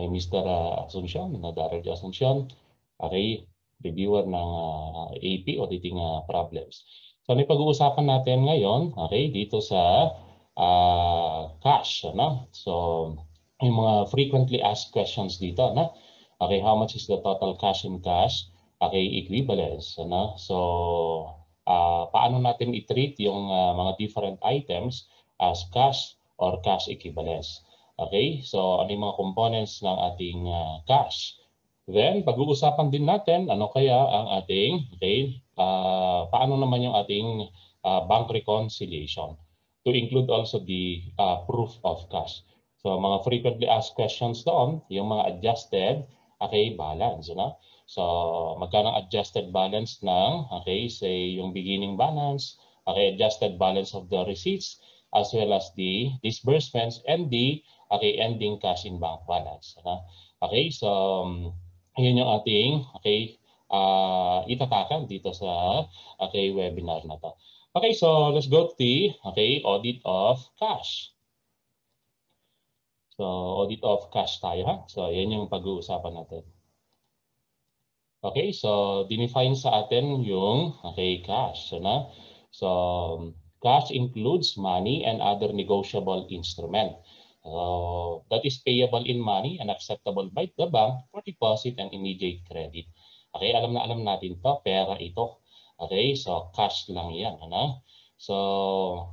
kay Mr. Asuncion, na Daryl Asuncion, okay, reviewer ng AP, auditing problems. So, ano yung pag-uusapan natin ngayon, okay, dito sa cash, no? So, yung mga frequently asked questions dito, no? Okay, how much is the total cash in cash? Okay, equivalence, no? So, paano natin i-treat yung mga different items as cash or cash equivalence? Okay, so ano yung mga components ng ating cash? Then, pag-uusapan din natin ano kaya ang ating, okay, paano naman yung ating bank reconciliation to include also the proof of cash. So, mga frequently asked questions doon, yung mga adjusted, okay, balance, no? So, magkano ang adjusted balance ng, okay, say yung beginning balance, okay, adjusted balance of the receipts, as well as the disbursements and the, okay, ending cash in bank balance. Okay, so yun yung ating, okay, itatakan dito sa, okay, webinar na to. Okay, so let's go to the, okay, audit of cash. So, audit of cash tayo, ha? So, yan yung pag-uusapan natin. Okay, so dinefine sa atin yung, okay, cash. So, cash includes money and other negotiable instrument. That is payable in money and acceptable by the bank for deposit and immediate credit. Okay, alam natin to, pera ito. Okay, so cash lang yan. So,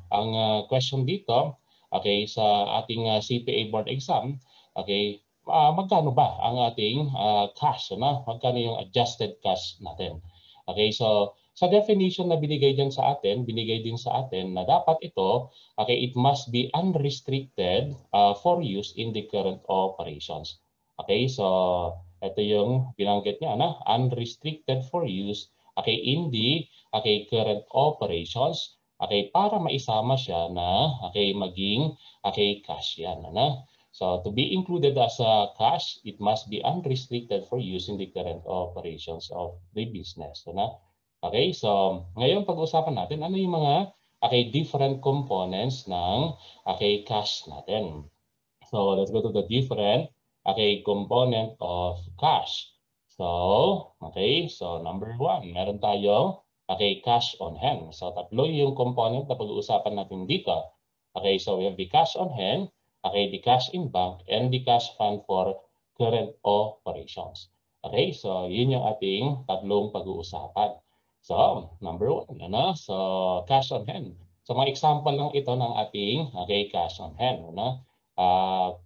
ang question dito, okay, sa ating CPA board exam, okay, magkano ba ang ating cash? Magkano yung adjusted cash natin? Okay, so sa definition na binigay din sa atin na dapat ito, okay, it must be unrestricted for use in the current operations. Okay, so ito yung binanggit niya, unrestricted for use, okay, in the, okay, current operations, okay, para maisama siya na, okay, maging, okay, cash yan. So to be included as cash, it must be unrestricted for use in the current operations of the business. Okay, so ngayon pag-usapan natin ano yung mga, okay, different components ng, okay, cash natin. So let's go to the different, okay, component of cash. So, okay, so number 1, meron tayong, okay, cash on hand. So tatlo yung component na pag-uusapan natin dito. Okay, so we have the cash on hand, okay, the cash in bank, and the cash fund for current operations. Okay, so yun yung ating tatlong pag-uusapan. So, number 1, so cash on hand. So, mga example lang ito ng ating, okay, cash on hand.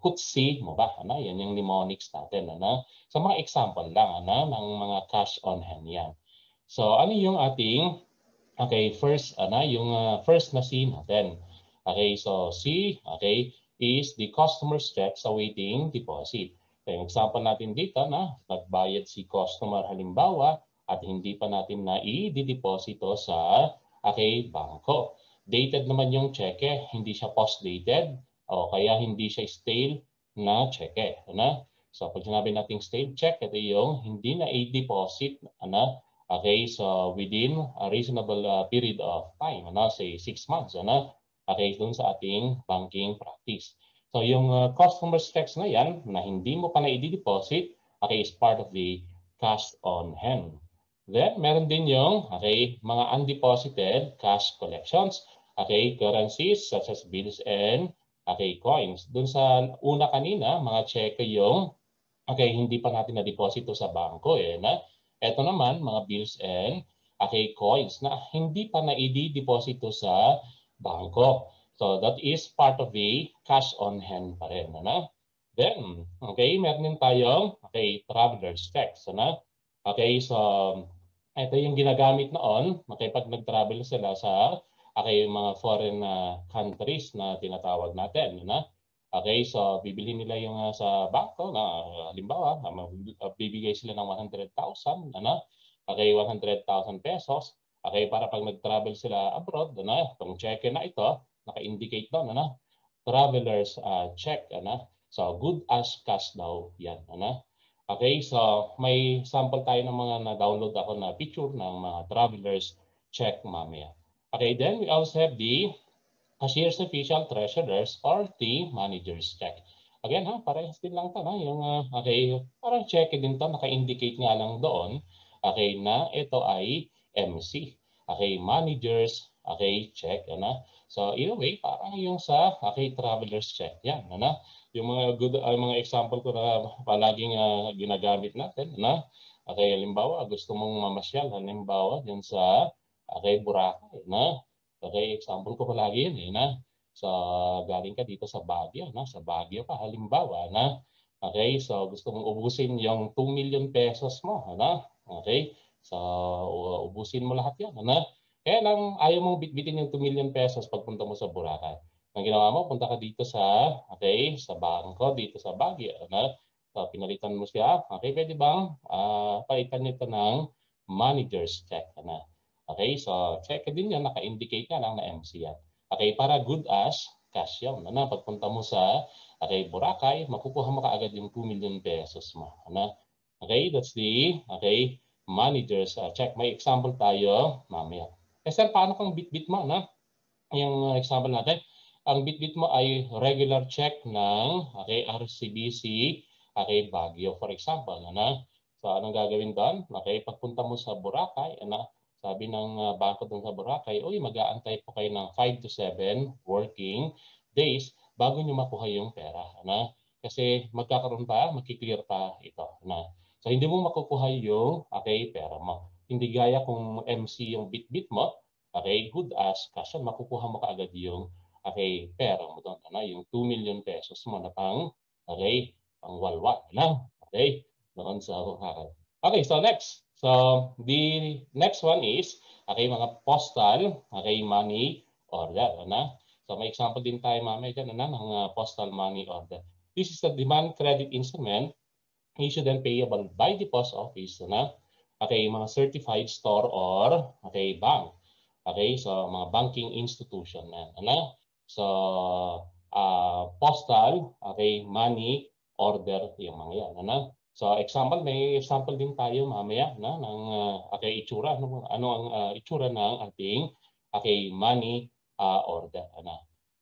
Kutsi mo ba? Yan yung mnemonics natin. So, mga example lang ng mga cash on hand yan. So, ano yung ating, okay, first, yung first na C natin. Okay, so C, okay, is the customer's checks awaiting deposit. So, yung example natin dito na nagbayad si customer halimbawa at hindi pa natin na i-deposito sa, okay, bangko. Dated naman yung cheque, hindi siya post-dated o kaya hindi siya stale na cheque. So pag sinabi nating stale check, ito yung hindi na i-deposit, okay, so within a reasonable period of time, say 6 months, okay, dun sa ating banking practice. So yung customer's checks na yan, na hindi mo pa na i-deposit, okay, is part of the cash on hand. Then, meron din yung, okay, mga undeposited cash collections, okay, currencies such as bills and, okay, coins. Dun sa una kanina, mga cheque yung, okay, hindi pa natin na-deposito sa bangko. Ito naman, mga bills and, okay, coins na hindi pa na-i-deposito sa bangko. So, that is part of the cash on hand pa rin. Then, okay, meron din tayong, okay, traveler's checks. Okay, so ito yung ginagamit noon, okay, pag nag-travel sila sa, okay, mga foreign countries na tinatawag natin. Okay, so bibili nila yung sa bangko na halimbawa, bibigay sila ng 100,000, okay, 100,000 pesos. Okay, para pag nag-travel sila abroad, itong cheque na ito, naka-indicate doon, traveler's check, so good as cash daw yan, Okay, so may sample tayo ng mga na-download ako na picture ng mga traveler's check mamaya. Okay, then we also have the cashier's official treasurer's or the manager's check. Again, parehas din lang 'to, yung, okay, parang check din 'to, naka-indicate nga lang doon, okay, na ito ay MC. Okay, managers, okay, check, So, in a way, parang yung sa, okay, traveler's check, yan, yung mga mga example ko na palaging ginagamit natin, Okay, halimbawa, gusto mong mamasyal, halimbawa, dyan sa, okay, Boracay, Okay, example ko palagi yun, So, galing ka dito sa Baguio, sa Baguio ka, halimbawa, Okay, so gusto mong ubusin yung 2 million pesos mo, Okay, so ubusin mo lahat yan, Kaya lang, ayaw mong bitbitin yung 2 million pesos pagpunta mo sa Boracay. Ang ginawa mo, punta ka dito sa, okay, sa bangko, dito sa Baguio, So, pinalitan mo siya, okay, pwede bang palitan nito ng manager's check, Okay, so check din yan, naka-indicate ka lang na MC yan. Okay, para good as cash yan, pagpunta mo sa, okay, Boracay, makukuha mo kaagad yung 2 million pesos mo, Okay, that's the, okay, manager's check. May example tayo mamaya. Sir, paano kung bitbit mo, yung example natin, ang bitbit mo ay regular check ng, okay, RCBC, okay, Baguio, for example, So, anong gagawin doon? Okay, pagpunta mo sa Boracay, sabi ng bangko doon sa Boracay, uy, mag-aantay po kayo ng 5 to 7 working days bago nyo makuha yung pera, Kasi magkakaroon pa, makiklear pa ito, So, hindi mo makukuha yung, okay, pera mo. Hindi gaya kung MC yung bitbit mo, okay, good as cash, makukuha mo kaagad yung, okay, pera mo doon, yung 2 million pesos mo na pang, okay, pang walwal, Okay, noon sa Boracay. Okay, so next. So, the next one is, okay, mga postal, okay, money order, So, may example din tayo mamaya dyan, ng postal money order. This is the demand credit instrument issued and payable by the post office, Okay, mga certified store or, okay, bank. Okay, so mga banking institution na, So, postal, okay, money order yung mga yan, So, example, may example din tayo mamaya, ng, okay, itsura, ano ang itsura ng ating, okay, money order,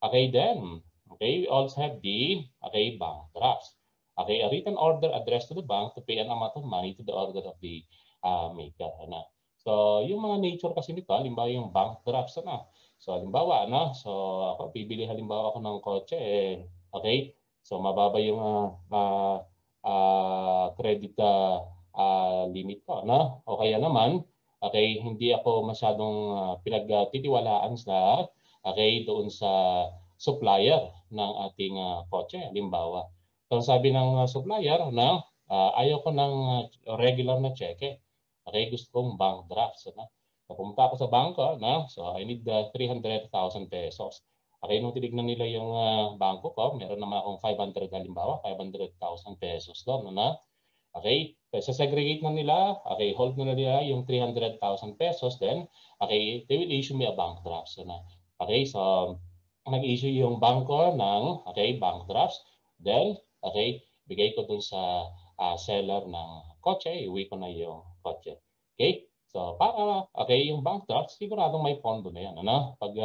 Okay, then, okay, we also have the, okay, bank draft. Okay, a written order addressed to the bank to pay an amount of money to the order of the maker, So, yung mga nature kasi nito, halimbawa yung bank drafts, So, halimbawa, So, ako, bibili halimbawa ako ng kotse, okay? So, mababa yung credit limit ko, O kaya naman, okay, hindi ako masyadong pinagtitiwalaan sa, okay, doon sa supplier ng ating kotse, halimbawa. So, sabi ng supplier na ayaw ko ng regular na cheque. Okay, gusto kong bank drafts, So, pumunta ako sa bangko, So, I need 300,000 pesos. Okay, nung tinignan nila yung bangko ko, meron naman akong 500, halimbawa, 500,000 pesos doon, Okay, so segregate na nila, okay, hold na nila yung 300,000 pesos, then, okay, they will issue me a bank draft, Okay, so, nag-issue yung bangko ng, okay, bank drafts, then, okay, bigay ko dun sa seller ng kotse, iuwi ko na yung kotse. Okay, so, para, okay, yung bank drafts, siguradong may pondo na yan, Pag,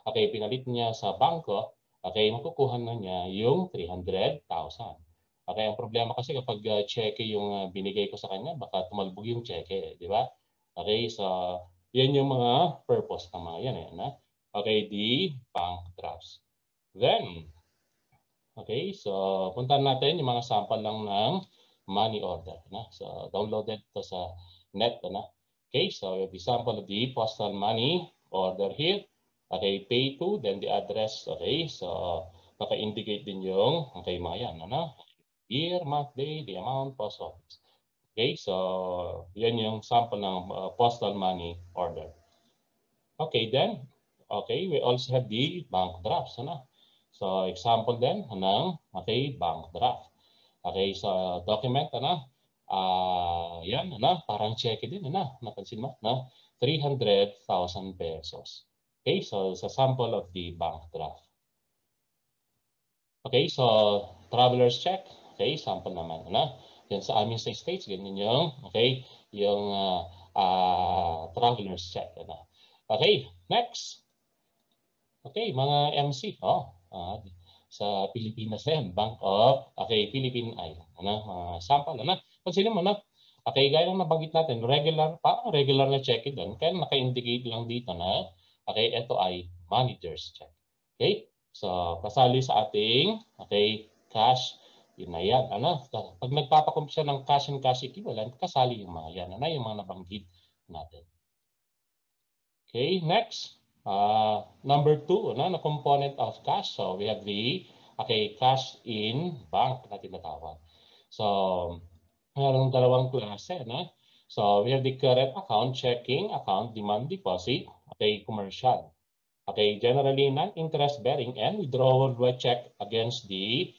okay, pinalit niya sa bangko, okay, makukuha na niya yung 300,000. Okay, ang problema kasi kapag cheque yung binigay ko sa kanya, baka tumalbog yung cheque, di ba? Okay, so yan yung mga purpose ng mga yan, Okay, the bank drafts. Then, okay, so puntahan natin yung mga sample lang ng money order, So downloaded to sa net, Okay, so the sample of the postal money order here. Okay, pay to, then the address, okay, so naka-indicate din yung, okay, mga yan, year, month, day, the amount, post office. Okay, so yan yung sample ng postal money order. Okay, then, okay, we also have the bank drafts, So, example din ng, okay, bank draft. Okay, so document, yan, parang cheque din, napansin mo, 300,000 pesos. Okay, so sa sample of the bank draft. Okay, so traveler's check. Okay, sample naman, Yan sa amin sa States, ganyan yung, okay, yung traveler's check, Okay, next. Okay, mga MC. sa Pilipinas din, Bank of Philippine Island. Mga sample, pansinin mo okay, gaya ng nabanggit natin, regular na check doon, kaya naka-indicate lang dito na okay, ito ay manager's check. Okay? So, kasali sa ating cash, yun na yan. Pag nagpapakump siya ng cash and cash equivalent, kasali yung mga yan. Yung mga nabanggit natin. Okay, next. Number 2, na component of cash. So, we have the cash in bank na tinatawag. So, mayroong dalawang klase. So, we have the current account, checking account, demand deposit, commercial. Generally non-interest bearing and withdrawal by check against the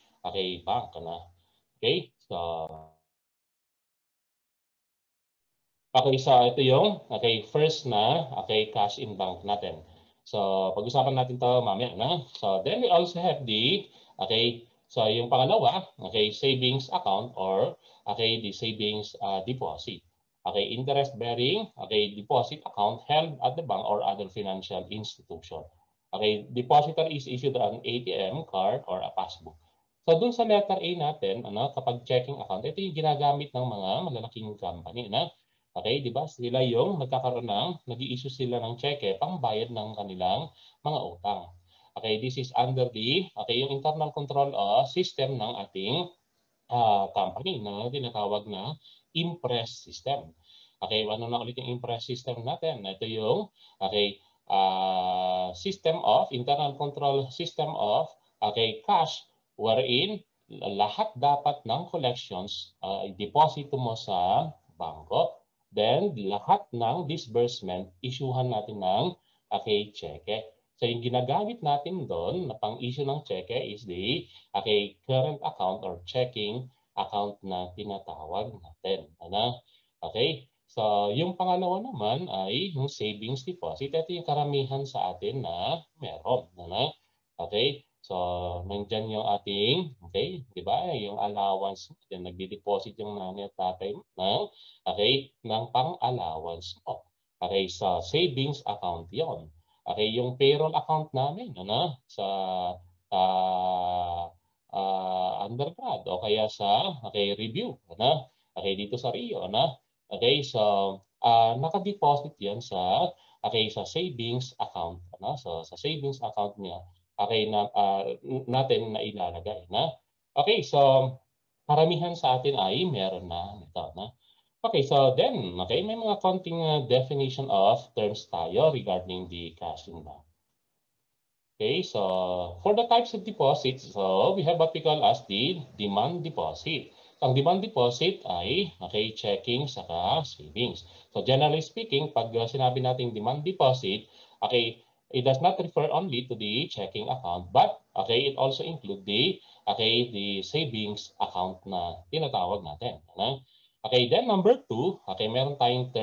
bank. Okay, so so ito yung first na cash in bank natin. So pag-usapan natin to mamaya So then we also have the so yung pangalawa, savings account or the savings deposit. Interest bearing deposit account held at the bank or other financial institution. Depositor is issued an ATM card or a passbook. So dun sa letter A natin, kapag checking account, ito yung ginagamit ng mga malalaking company di ba? Sila yung nag-i-issue sila ng cheque pangbayad ng kanilang mga utang. This is under the yung internal control system ng ating company na tinatawag na Impress system. Ano na ulit yung Impress system natin? Ito yung internal control system of cash wherein lahat dapat ng collections deposito mo sa bangko. Then, lahat ng disbursement, issuehan natin ng cheque. So, yung ginagamit natin doon na pang-issue ng cheque is the current account or checking account na tinatawag natin. So, yung pangalawa naman ay yung savings deposit. Ito yung karamihan sa atin na meron. So, nandyan yung ating, di ba, yung allowance, nagdi-deposit yung nanay at tatay ng pang-allowance mo. Sa savings account yon. Yung payroll account namin, sa undergrad o kaya sa review, dito sa Rio, so, naka-deposit yan sa savings account, So, sa savings account niya, natin na ilalagay so karamihan sa atin ay meron na nito so then may mga konting definition of terms tayo regarding the cash in bank. So for the types of deposits, so we have what we call as the demand deposit. Ang demand deposit ay checking saka savings. So generally speaking, pag sinabi natin demand deposit, it does not refer only to the checking account, but it also include the savings account na tinatawag natin. Then number 2, meron tayong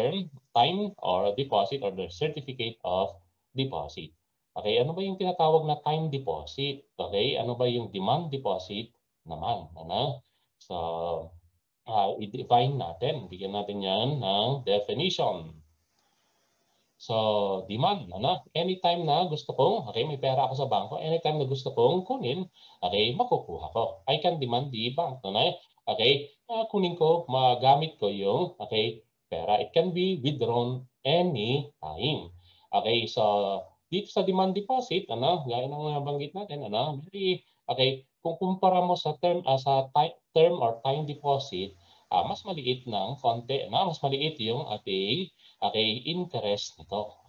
time or deposit or the certificate of deposit. Ano ba yung tinatawag na time deposit? Ano ba yung demand deposit naman? So, i-define natin. Bigyan natin yan ng definition. So, demand, anytime na gusto kong, may pera ako sa bangko, anytime na gusto kong kunin, makukuha ko. I can demand the bank, kunin ko, magamit ko yung, pera. It can be withdrawn any time. So, dito sa demand deposit, gaya ng nabanggit natin, kung kumpara mo sa term or time deposit, mas maliit ng konti, mas maliit yung ating interest nito,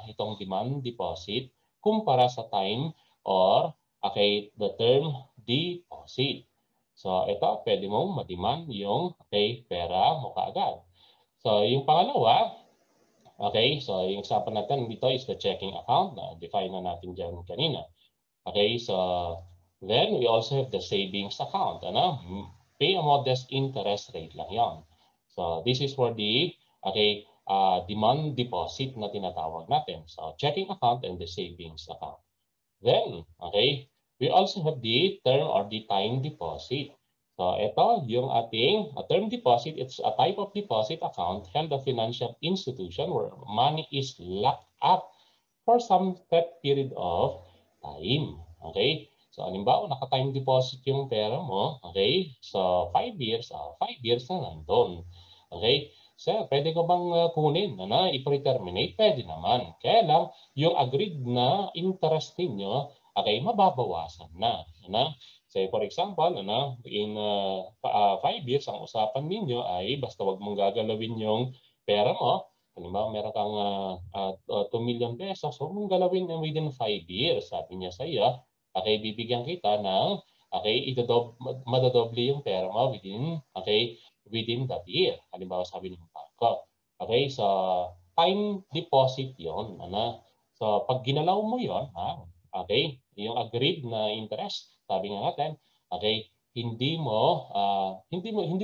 itong demand deposit kumpara sa time or the term deposit. So ito, pwede mong ma-demand yung pera mo kaagad. So yung pangalawa, so yung example natin dito is the checking account, define na natin dyan kanina. So then we also have the savings account, pay a modest interest rate lang yan. So this is for the demand deposit na tinatawag natin. So, checking account and the savings account. Then, we also have the term or the time deposit. So, ito yung ating term deposit. It's a type of deposit account held at a financial institution where money is locked up for some set period of time. So, halimbawa, naka-time deposit yung pera mo, okay? So, 5 years, 5 years na nandun. Okay? Sir, pwede ko bang kunin na i-pre-terminate? Pwede naman. Kaya lang, yung agreed na interest ninyo, okay, mababawasan na. Ano? Say, for example, in 5 years, ang usapan ninyo ay basta wag mong gagalawin yung pera mo. Halimbawa, meron kang 2 million pesos, huwag mong galawin within 5 years. Sabi niya sa iyo, okay, bibigyan kita ng, okay, madadoble yung pera mo within that year. Halimbawa, sabi ng bangko. Okay, so time deposit yon. So pag ginalaw mo yon, okay, yung agreed na interest, sabi nga natin, okay, hindi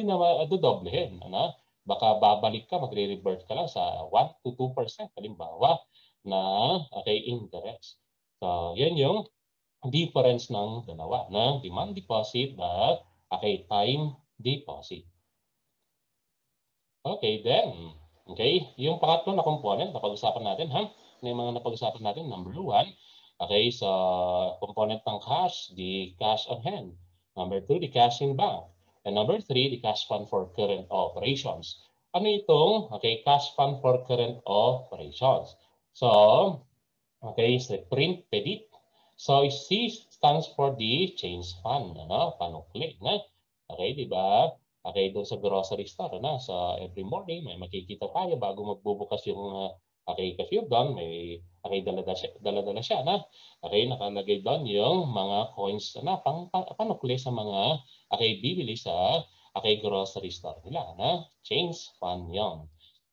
na madodoblehin. Baka babalik ka, magre-revert ka lang sa 1 to 2% halimbawa na okay, interest. So, yan yung difference ng dalawa, ng demand deposit at okay, time deposit. Okay, then, okay, yung pangatlo na component na pag-usapan natin, yung mga napag-usapan natin, number 1, okay, sa component ng cash, the cash on hand. Number 2, the cash in bank. And number 3, the cash fund for current operations. Ano itong, okay, cash fund for current operations? So, okay, so print pedit. So, C stands for the change fund, panukli, okay, di ba? Okay, doon sa grocery store, so every morning may makikita tayo bago magbubukas yung okay, cashier doon, may okay, dala-dala siya, okay, nakalagay doon yung mga coins na panukli sa mga okay, bibili sa okay, grocery store nila, change fund yon.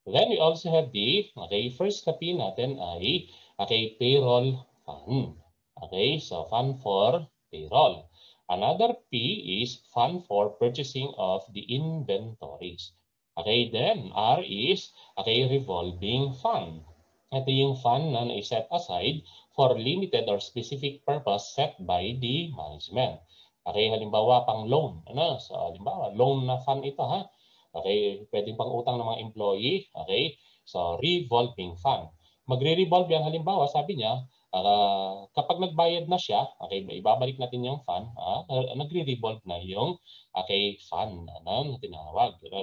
Then we also have the okay, first na P natin ay okay, payroll fund. Okay, so fund for payroll. Another P is fund for purchasing of the inventories. Okay, then R is okay, revolving fund. Ito yung fund na na-set aside for limited or specific purpose set by the management. Okay, halimbawa pang loan. So halimbawa, loan na fund ito Okay, pwedeng pang utang ng mga employee. Okay, so revolving fund. Magre-revolve yan halimbawa, sabi niya, kapag nagbayad na siya, okay, ibabalik natin yung fund, nagre-revolve na yung okay, fund na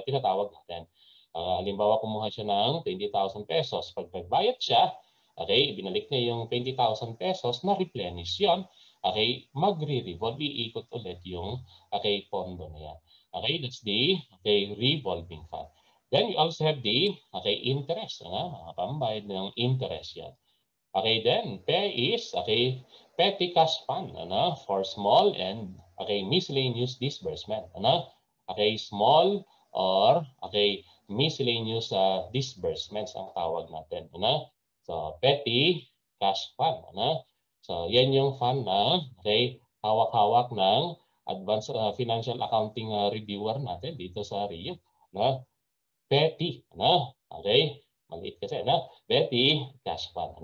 tinatawag natin. Halimbawa, kumuha siya ng 20,000 pesos. Pag nagbayad siya, okay, ibinalik niya yung 20,000 pesos na replenish yun, okay, magre-revolve, iikot ulit yung okay, pondo na yan. Okay, that's the okay, revolving fund. Then we also have the okay, interest. Pambayad ng interest yan. Okay, then pay is okay, petty cash fund for small and okay, miscellaneous disbursement. Okay, small or okay, miscellaneous disbursements ang tawag natin. So petty cash fund. So yan yung fund na okay, hawak-hawak ng advanced financial accounting reviewer natin dito sa RIO. Petty, okay, maliit kasi, petty cash fund.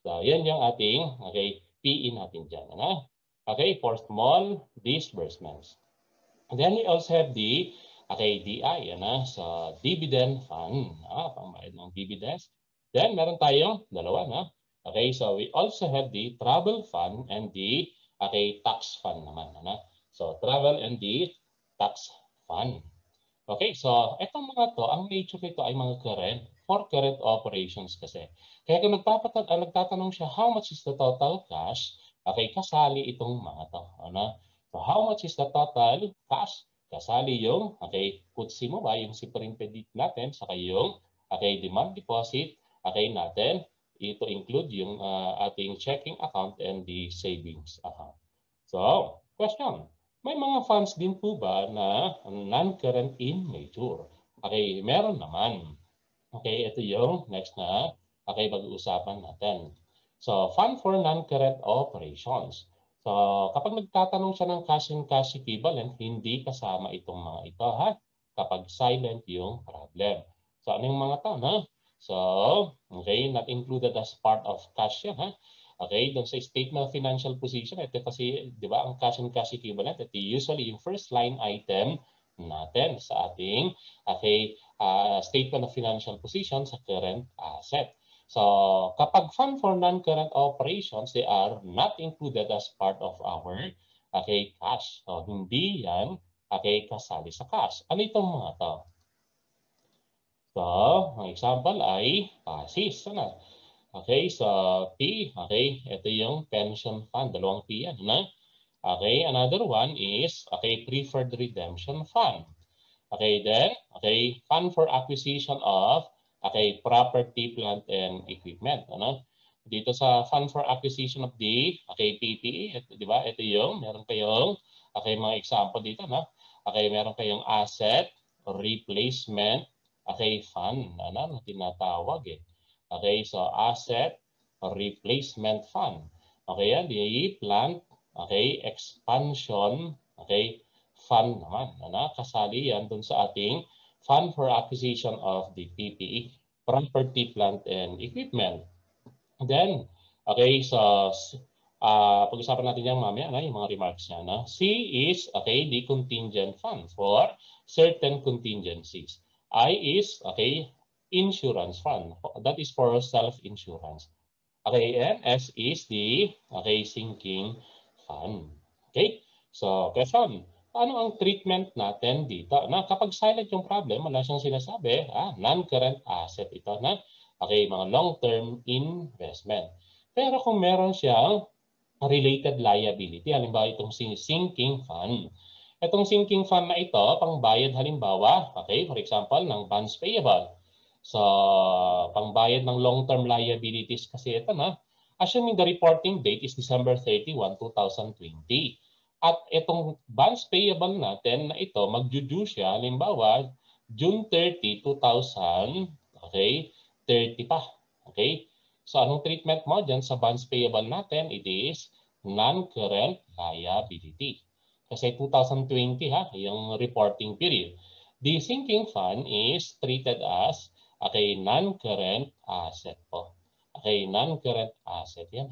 So, yan yung ating, okay, PE natin dyan. Okay, for small disbursements. And then we also have the, okay, DI, so dividend fund, pambayad ng dividends. Then, meron tayong dalawa, okay, so we also have the travel fund and the, okay, tax fund naman, So, travel and the tax fund. Okay, so itong mga to, ang nature nito ay mga current operations kasi. Kaya kung nagtatanong siya, how much is the total cash? Okay, kasali itong mga to. So how much is the total cash? Kasali yung, okay, kutsi mo ba, yung siparin-pedit natin, saka yung, okay, demand deposit, okay, natin, ito include yung ating checking account and the savings account. So, question. May mga funds din po ba na non-current in nature? Okay, meron naman. Okay, ito yung next na okay, pag-uusapan natin. So, fund for non-current operations. So, kapag nagtatanong siya ng cash and cash equivalent, hindi kasama itong mga ito, kapag silent yung problem. So, ano yung mga to, So, okay, not included as part of cash yan, Okay, doon sa statement of financial position, ito kasi, di ba, ang cash and cash equivalent, ito usually yung first line item natin sa ating okay, statement of financial position sa current asset. So, kapag fund for non-current operations, they are not included as part of our okay, cash. So, hindi yan, okay, kasali sa cash. Ano itong mga to? So, ang example ay PASIS. Ano? Okay, so P, okay, ito yung pension fund. Dalawang P yan. Ano? Okay, another one is, okay, preferred redemption fund. Okay, then, okay, fund for acquisition of, okay, property, plant, and equipment. Ano? Dito sa fund for acquisition of the, okay, PPE, ito, di ba? Ito yung, meron kayong, okay, mga example dito, no? Okay, meron kayong asset replacement, okay, fund, ano, tinatawag eh. Okay, so asset replacement fund. Okay, yan, the plant, okay, expansion, okay, fund naman. Ano? Kasali yan dun sa ating fund for acquisition of the PPE, property, plant, and equipment. Then, okay, so pag-usapan natin yan mamaya, yung mga remarks niya. No? C is, okay, the contingent fund for certain contingencies. I is, okay, insurance fund. That is for self-insurance. Okay, and S is the, okay, sinking fund. Okay, so question, paano ang treatment natin dito? Na kapag silent yung problem, wala siyang sinasabi, non-current asset ito na, okay, mga long-term investment. Pero kung meron siyang related liability, halimbawa itong sinking fund. Itong sinking fund na ito, pangbayad halimbawa, okay, for example, ng bonds payable. So, pangbayad ng long-term liabilities kasi ito na, assuming the reporting date is December 31, 2020. At itong bonds payable natin na ito, mag-due siya, halimbawa, June 30, 2000, okay, 30 pa. Okay? So, anong treatment mo dyan sa bonds payable natin? It is non-current liability. Kasi 2020 yung reporting period. The sinking fund is treated as non-current asset po. Okay, non-current asset yan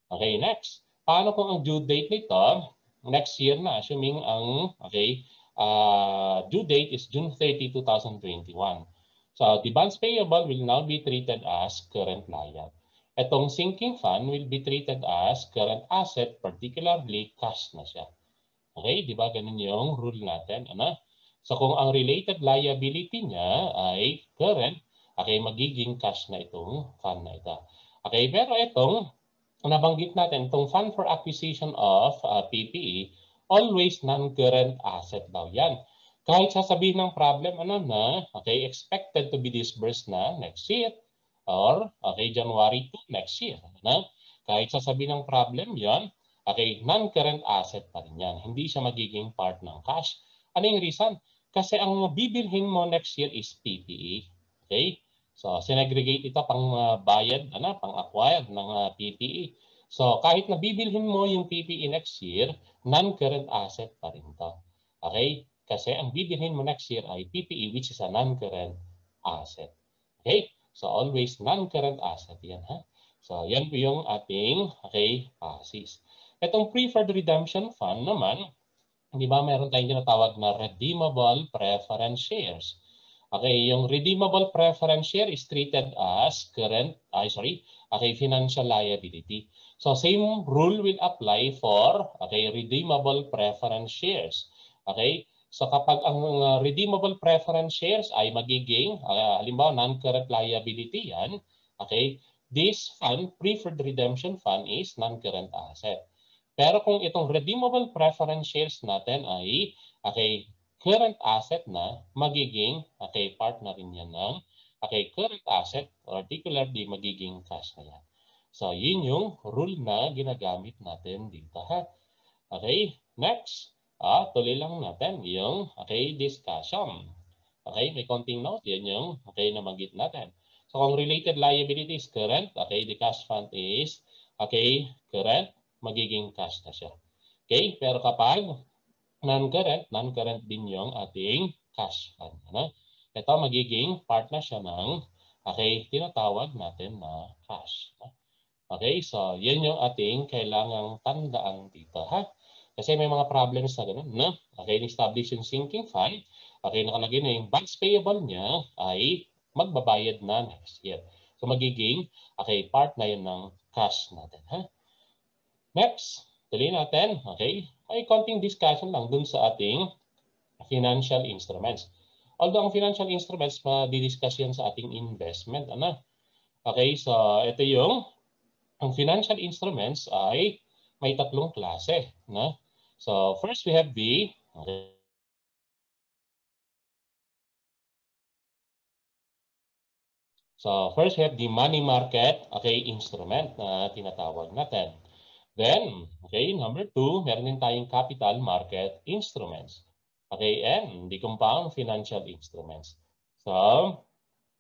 Okay, next. Paano kung ang due date nito next year na, assuming ang due date is June 30, 2021. So, the bonds payable will now be treated as current liability. Itong sinking fund will be treated as current asset, particularly cash na siya. Okay, di ba ganun yung rule natin? Ano? So, kung ang related liability niya ay current, okay, magiging cash na itong fund na ito. Okay, pero itong nabanggit natin, itong fund for acquisition of PPE, always non-current asset daw yan. Kahit sasabihin ng problem, ano na, okay, expected to be disbursed na next year or okay, January 2 next year. Ano? Kahit sasabihin ng problem yan, okay, non-current asset pa rin yan. Hindi siya magiging part ng cash. Ano yung reason? Kasi ang bibilhin mo next year is PPE. Okay? So, sinegregate ito pang bayad, pang acquired ng PPE. So, kahit na bibilhin mo yung PPE next year, non-current asset pa rin to. Okay? Kasi ang bibilhin mo next year ay PPE, which is a non-current asset. Okay? So, always non-current asset yan. So, yan po yung ating, okay, PASIS. Itong preferred redemption fund naman, di ba meron tayong tinatawag na redeemable preference shares. Okay, yung redeemable preference share is treated as financial liability. So same rule will apply for redeemable preference shares. Okay? So kapag ang redeemable preference shares ay magiging halimbawa non-current liability yan, okay? This fund, preferred redemption fund is non-current asset. Pero kung itong redeemable preference shares natin ay current asset na, magiging part na rin yan ng current asset, particularly magiging cash na yan. So, yun yung rule na ginagamit natin dito. Okay, next. Tuloy lang natin yung discussion. Okay, may konting note. Yan yung nabanggit natin. So, kung related liability is current, the cash fund is current, magiging cash na siya. Okay, pero kapag non-current din yung ating cash fund. Ito magiging part na siya ng tinatawag natin na cash. Okay, so yan yung ating kailangang tandaan dito. Kasi may mga problems na ganun. Establish yung sinking fund. Nakalagay na yung bonds payable niya ay magbabayad na next year. So magiging part na yun ng cash natin. Next, tuloy natin. ay konting discussion lang dun sa ating financial instruments. Although ang financial instruments, ma-discuss yan sa ating investment. Ano? Okay, so ito yung ang financial instruments ay may tatlong klase. No? So first we have the money market, okay, instrument na tinatawag natin. Then, okay, number 2, meron din tayong capital market instruments. Okay, and the compound financial instruments. So,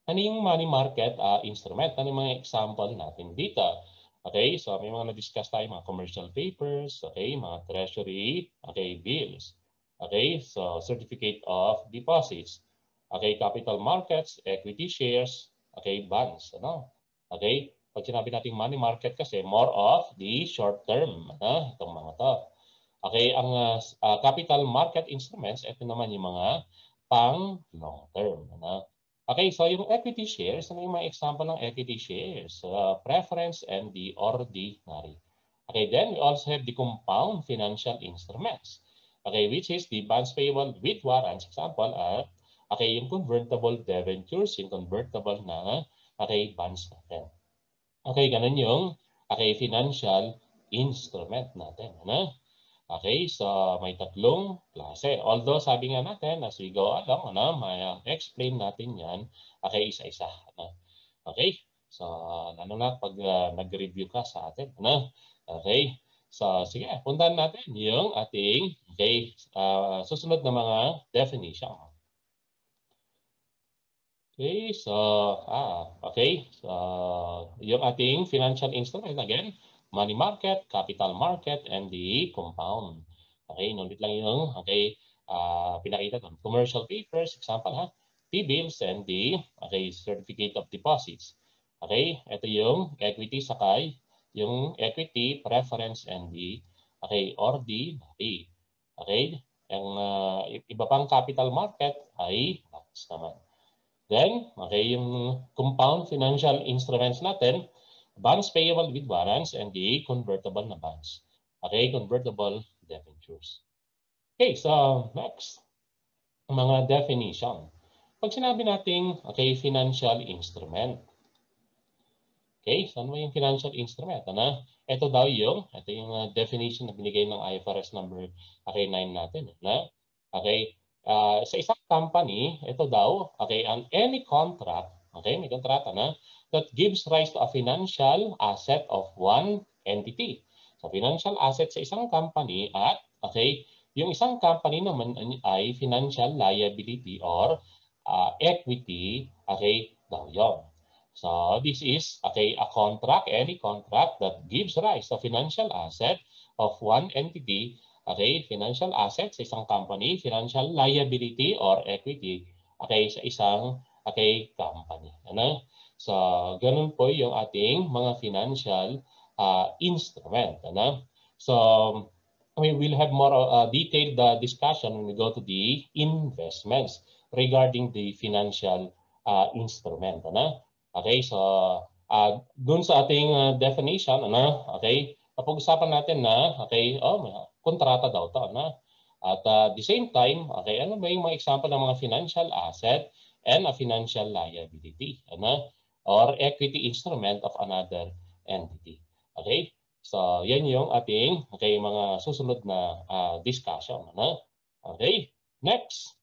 ano yung money market instrument? Ano yung mga example natin dito? Okay, so may mga na-discuss tayo, mga commercial papers, okay, mga treasury, okay, bills. Okay, so certificate of deposits. Okay, capital markets, equity shares, okay, bonds. Ano? Okay, pag sinabi natin money market kasi, more of the short term. Itong mga to. Okay, ang capital market instruments, ito naman yung mga pang long term. Ano? Okay, so yung equity shares, ano yung mga example ng equity shares? Preference and the ordinary. Okay, then we also have the compound financial instruments. Okay, which is the bonds payable with warrants. Example, okay, yung convertible debentures, yung convertible na okay, bonds natin. Okay, ganun yung okay, financial instrument natin. Ano? Okay, so may tatlong klase. Although sabi nga natin, as we go along, may explain natin yan, okay, isa-isa. Okay, so lalo na pag nag-review ka sa atin. Okay, so sige, puntahan natin yung ating okay, susunod na mga definition. Okay, so, yung ating financial instrument, again, money market, capital market, and the compound. Okay, nulit lang yung, okay, pinakita doon. Commercial papers, example T-bills and the, okay, certificate of deposits. Okay, ito yung equity sakay, yung equity, preference, and the, okay, ordinary. Okay, yung iba pang capital market ay bonds naman. Then, okay, yung compound financial instruments natin, bonds payable with warrants and the convertible na bonds. Okay, convertible debentures. Okay, so next, mga definition. Pag sinabi natin, okay, financial instrument. Okay, so ano yung financial instrument? Ano? Ito daw yung, ito yung definition na binigay ng IFRS number okay, 9 natin. Okay, sa isang company, ito daw, okay, on any contract, okay, may kontrata na, that gives rise to a financial asset of one entity. So, financial asset sa isang company at, okay, yung isang company naman ay financial liability or equity, okay, daw yun. So, this is, okay, a contract, any contract that gives rise to financial asset of one entity. Okay, financial assets sa isang company, financial liability or equity, okay, sa isang okay, company. Ano? So, ganun po yung ating mga financial instrument. Ano? So, we will have more detailed discussion when we go to the investments regarding the financial instrument. Ano? Okay, so dun sa ating definition, ano? Okay, pag-usapan natin na, okay, kontrata daw to, At the same time, okay, ano ba yung mga example ng mga financial asset and a financial liability, or equity instrument of another entity. Okay? So, yan yung ating, okay, mga susunod na discussion, Okay? Next.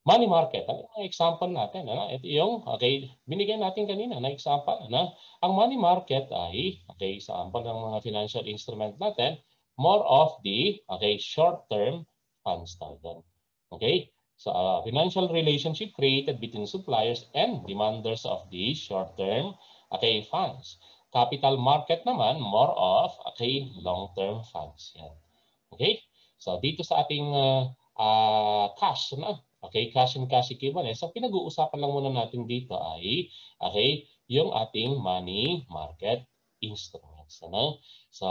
Money market. Ano yung example natin? Ito yung, okay, binigyan natin kanina na example. Ang money market ay, okay, sample ng mga financial instrument natin, more of the, okay, short-term funds tayo. Okay? So, financial relationship created between suppliers and demanders of the short-term, okay, funds. Capital market naman, more of, okay, long-term funds. Yan. Okay? So, dito sa ating cash, okay, cash and cash equivalent. So, pinag-uusapan lang muna natin dito ay, okay, yung ating money market instruments. So,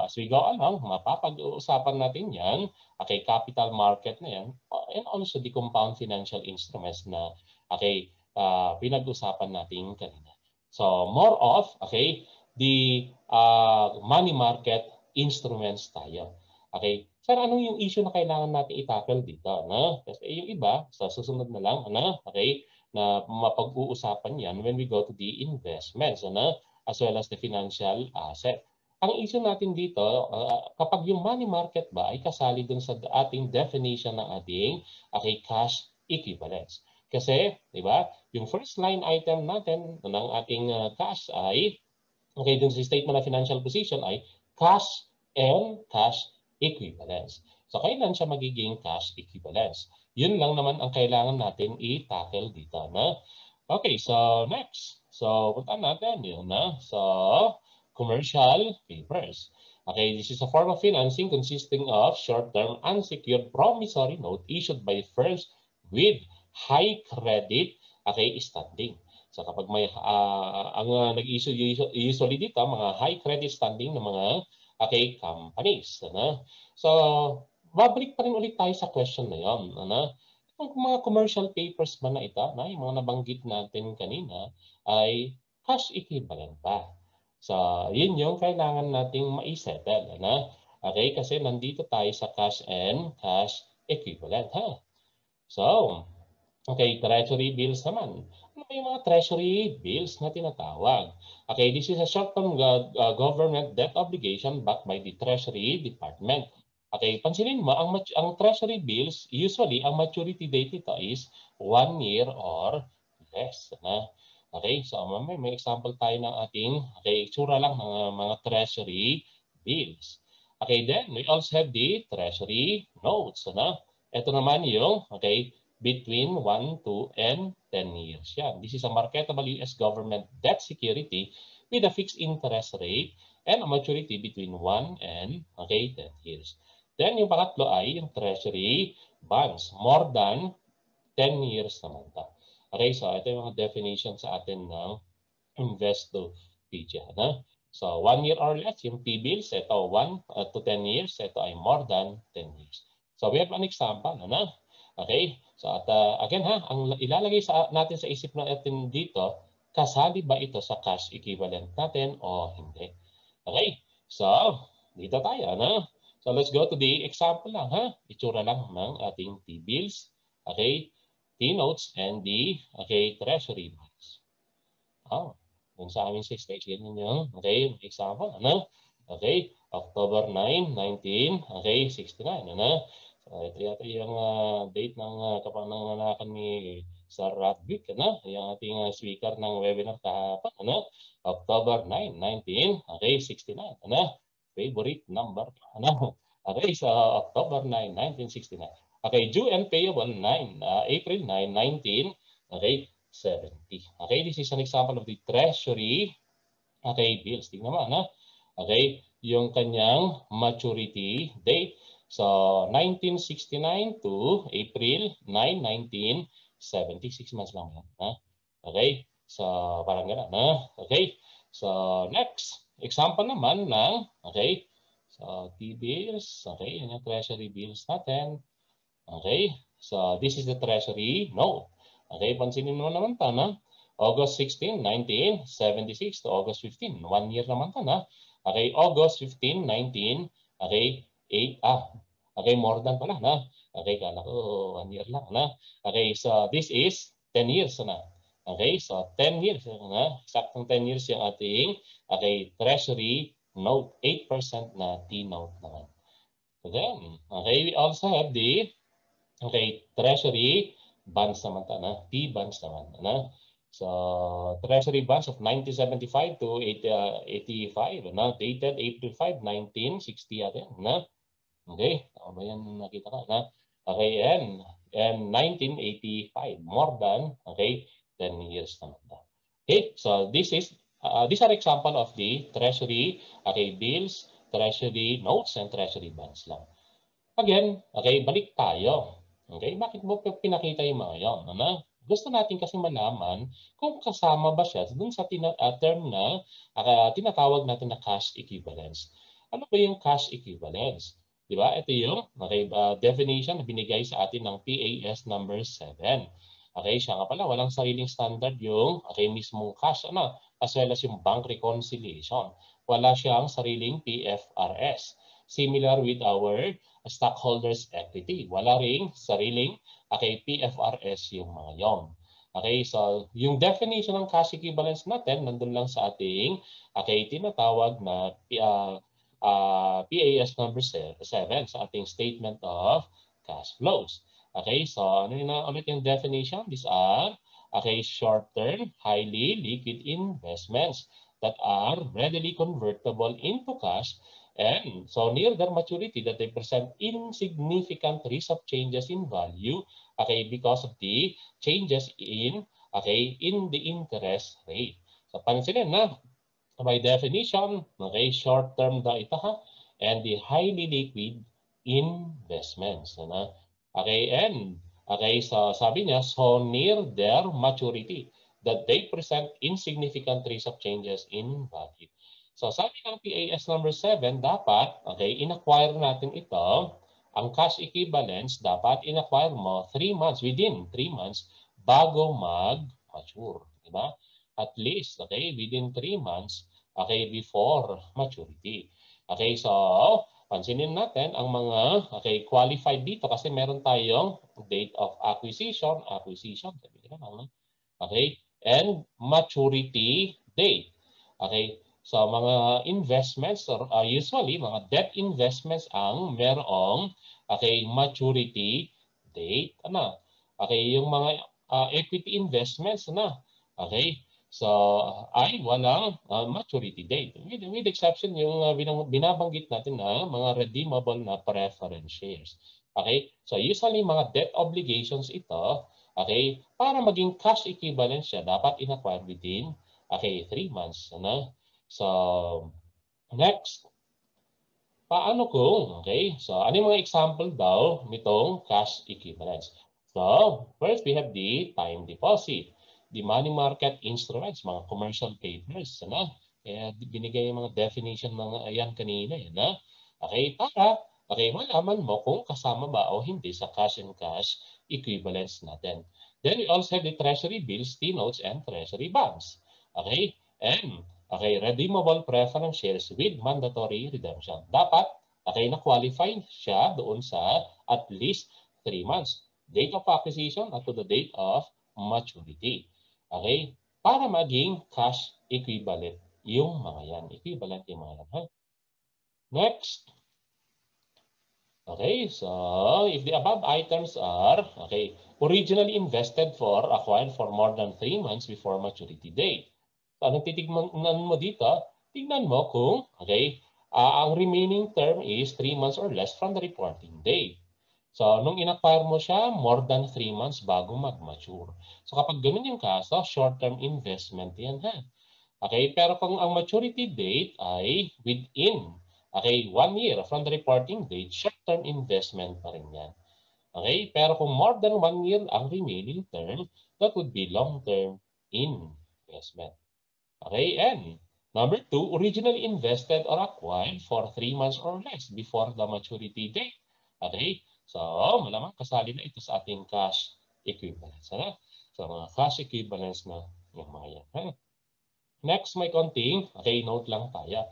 as we go along, mapapag-uusapan natin yan, okay, capital market na yan, and also the compound financial instruments na, okay, pinag-usapan natin kanina. So, more of, okay, the money market instruments tayo. Okay? Sir, ano yung issue na kailangan natin i-tackle dito? No? Kasi yung iba, sa susunod na lang, ano? Okay? Na mapag-uusapan yan when we go to the investments, ano? As well as the financial asset. Ang issue natin dito, kapag yung money market ba ay kasali dun sa ating definition ng ating cash equivalence. Kasi, di ba, yung first line item natin ng ating cash ay, dun sa statement of financial position ay cash and cash equivalence. So, kailan siya magiging cash equivalence? Yun lang naman ang kailangan natin i-tackle dito. No? Okay, so next. So, punta natin yun. No? So, commercial papers. Okay, this is a form of financing consisting of short-term unsecured promissory note issued by firms with high credit standing. So kapag may ang nag-issue usually dito mga high credit standing ng mga companies, ano? So babalik pa rin ulit tayo sa question na 'yon, ano? Yung mga commercial papers ba na ito, na yung mga nabanggit natin kanina ay cash equivalent ba? So, yun yung kailangan nating ma-settle, ano? Okay, kasi nandito tayo sa cash and cash equivalent, ha? So, okay, treasury bills naman. Ano ba yung mga treasury bills na tinatawag? Okay, this is a short-term government debt obligation backed by the Treasury Department. Okay, pansinin mo, ang treasury bills, usually, ang maturity date nito is 1 year or less. Na? Okay, so may example tayo ng ating, itsura lang ng mga treasury bills. Okay, then we also have the treasury notes. Ano? Ito naman yung, between 1, 2, and 10 years. Yan. This is a marketable US government debt security with a fixed interest rate and a maturity between 1 and 10 years. Then yung pangatlo ay yung treasury bonds. More than 10 years naman ito. Okay, so ito yung mga definition sa atin ng Investopedia. So 1 year or less, yung T-bills, ito 1 to 10 years, ito ay more than 10 years. So we have an example. Okay, so at again ang ilalagay natin sa isip natin dito, kasali ba ito sa cash equivalent natin o hindi? Okay, so dito tayo. So let's go to the example lang. Itsura lang ng ating T-bills, T-notes, and the treasury bonds. Dun sa aming 6 stage, ganyan yung example. Okay, October 9, 1969. So, ito yata yung date ng kapanganakan ni Sir Radvik, yung ating speaker ng webinar kahapon, October 9, 1969, favorite number, okay, so October 9, 1969. Okay, due and payable April 9, 1970. Okay, this is an example of the treasury bills. Tingnan mo, okay, yung kanyang maturity date. So, 1969 to April 9, 1976 months lang yan. Okay? So, parang gano'n. Okay? So, next. Example naman ng, so, T-bills. Okay, yan yung treasury bills natin. Okay? So, this is the treasury note. Okay, pansinin mo naman ito, August 16, 1976 to August 15. 1 year naman ito, Okay, August 15, 19, okay, more than pala, Okay, kala ko 1 year lang, Okay, so this is 10 years, Okay, so 10 years, Saktong 10 years yung ating, treasury note, 8% na T-note naman. So then, we also have the, treasury bonds naman ito, T-bonds naman, So, treasury bonds of 1975 to 85, dated April 5, 1960 atin, Okay, tama ba yan nakita ka, Okay, and 1985, more than, 10 years naman. Okay, so these are example of the treasury, bills, treasury notes, and treasury bonds lang. Again, balik tayo. Okay, bakit mo pinakita yung mga yun, Gusto natin kasi malaman kung kasama ba siya dun sa term na tinatawag natin na cash equivalence. Ano ba yung cash equivalence? Di ba? Ito yung definition na binigay sa atin ng PAS number 7. Okay, siya nga pala, walang sariling standard yung mismong cash, as well as yung bank reconciliation. Wala siyang sariling PFRS. similar with our stockholders equity. Wala ring sariling PFRS yung mga yon. Okay, so yung definition ng cash equivalence natin nandun lang sa ating tinatawag na PAS number 7 sa ating statement of cash flows. Okay, so ano na ulit yung definition? These are short-term, highly liquid investments that are readily convertible into cash and so near their maturity that they present insignificant risk of changes in value because of the changes in the interest rate. So pansinin na by definition, short-term daw ito and the highly liquid investments. And so sabi niya, so near their maturity that they present insignificant risk of changes in value. So sabi ng PAS number 7, dapat in-acquire natin ito, ang cash equivalents dapat in-acquire mo within 3 months bago mag-mature, di ba? At least within 3 months before maturity. So pansinin natin ang mga qualified dito kasi meron tayong date of acquisition, and maturity date. So mga investments or usually mga debt investments ang merong maturity date yung mga equity investments so ay walang maturity date with exception yung binabanggit natin na mga redeemable na preference shares. So usually mga debt obligations ito para maging cash equivalent siya dapat in-acquire within 3 months So, next, paano kung, so ano yung mga example daw nitong cash equivalents? So, first we have the time deposit, the money market instruments, mga commercial papers, Kaya binigay yung mga definition ng ayan kanina, para malaman mo kung kasama ba o hindi sa cash and cash equivalents natin. Then we also have the treasury bills, T-notes, and treasury bonds. And redeemable preference shares with mandatory redemption. Dapat, na-qualify siya doon sa at least 3 months. Date of acquisition up to the date of maturity. Para maging cash equivalent yung mga yan. Equivalent yung mga yan. Next. So if the above items are originally invested for acquired for more than 3 months before maturity date. Anong titignan mo dito? Tignan mo kung ang remaining term is 3 months or less from the reporting date. So nung in-acquire mo siya, more than 3 months bago mag-mature. So kapag ganun yung kaso, short-term investment yan pero kung ang maturity date ay within 1 year from the reporting date, short-term investment pa rin yan. Pero kung more than 1 year ang remaining term, that would be long-term investment. And number 2, originally invested or acquired for 3 months or less before the maturity date. So malamang kasali na ito sa ating cash equivalents. So mga cash equivalents na yung mga yan. Next, may konting note lang tayo.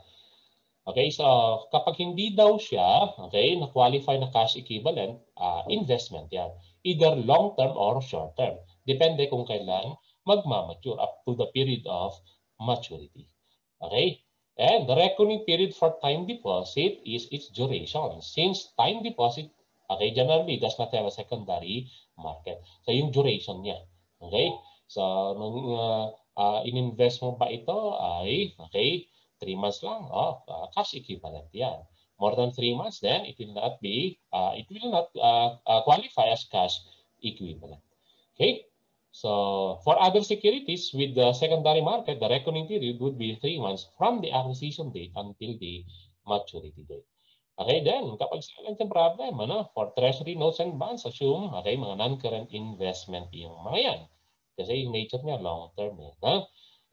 So kapag hindi daw siya na-qualify na cash equivalent, investment yan. Either long-term or short-term. Depende kung kailan magmamature up to the period of maturity. And the reckoning period for time deposit is its duration. Since time deposit, generally does not have a secondary market. So yung duration niya. So nung in-invest mo ba ito ay 3 months lang, cash equivalent yan. More than 3 months, then it will not qualify as cash equivalent. So for other securities with the secondary market, the reckoning period would be 3 months from the acquisition date until the maturity date. Then kapag saan yung problem, for treasury notes and bonds, assume mga non-current investment yung mga yan. Kasi yung nature niya long-term.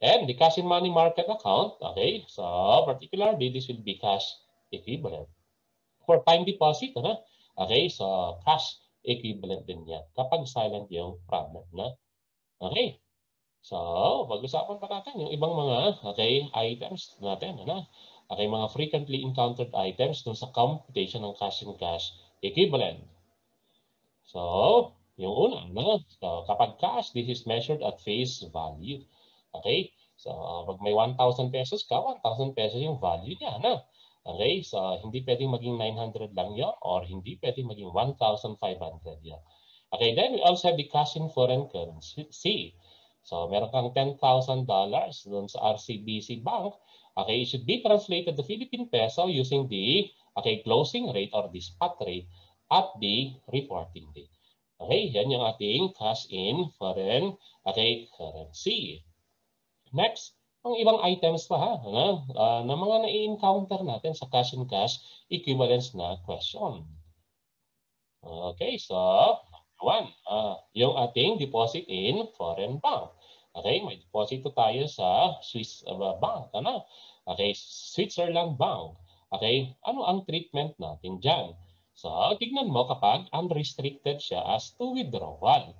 And the cash in money market account, so particularly this will be cash equivalent. For time deposit, so cash equivalent din yan kapag silent yung problem So pag-usapan pa natin yung ibang mga items natin Okay, mga frequently encountered items dun sa computation ng cash and cash equivalent. So, yung una, no? So, kapag cash, this is measured at face value. Okay? So, pag may 1,000 pesos ka, 1,000 pesos yung value niya, no? Okay? So, hindi pwedeng maging 900 lang yun or hindi pwedeng maging 1,500 yun. Okay, then we also have the cash in foreign currency. So, meron kang $10,000 dun sa RCBC Bank. Okay, it should be translated to Philippine peso using the closing rate or the spot rate at the reporting date. Okay, yan yung ating cash in foreign currency. Next, ang ibang items pa na mga na-encounter natin sa cash and cash equivalence na question. Okay, so one, yung ating deposit in foreign bank. Okay, may deposito tayo sa Swiss bank. Okay, Switzerland bank. Okay, ano ang treatment natin dyan? So, tignan mo kapag unrestricted siya as to withdrawal.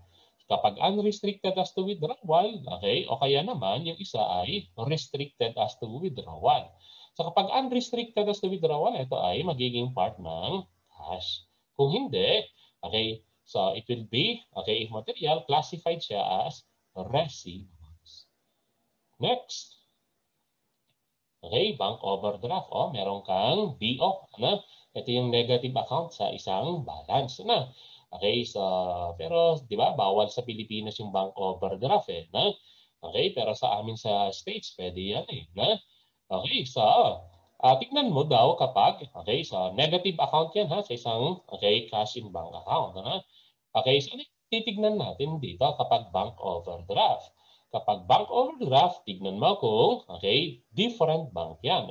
Kapag unrestricted as to withdrawal, okay, o kaya naman yung isa ay restricted as to withdrawal. So, kapag unrestricted as to withdrawal, ito ay magiging part ng cash. Kung hindi, okay, so it will be, okay, material, classified siya as receivables. Next. Okay, bank overdraft. O, meron kang BO. Ito yung negative account sa isang balance. Okay, so, pero, di ba, bawal sa Pilipinas yung bank overdraft Okay, pero sa amin sa States, pwede yan Okay, so, tignan mo daw kapag, okay, so negative account yan sa isang, cash in bank account. Okay, so titignan natin dito kapag bank overdraft. Kapag bank overdraft, tignan mo kung, different bank yan,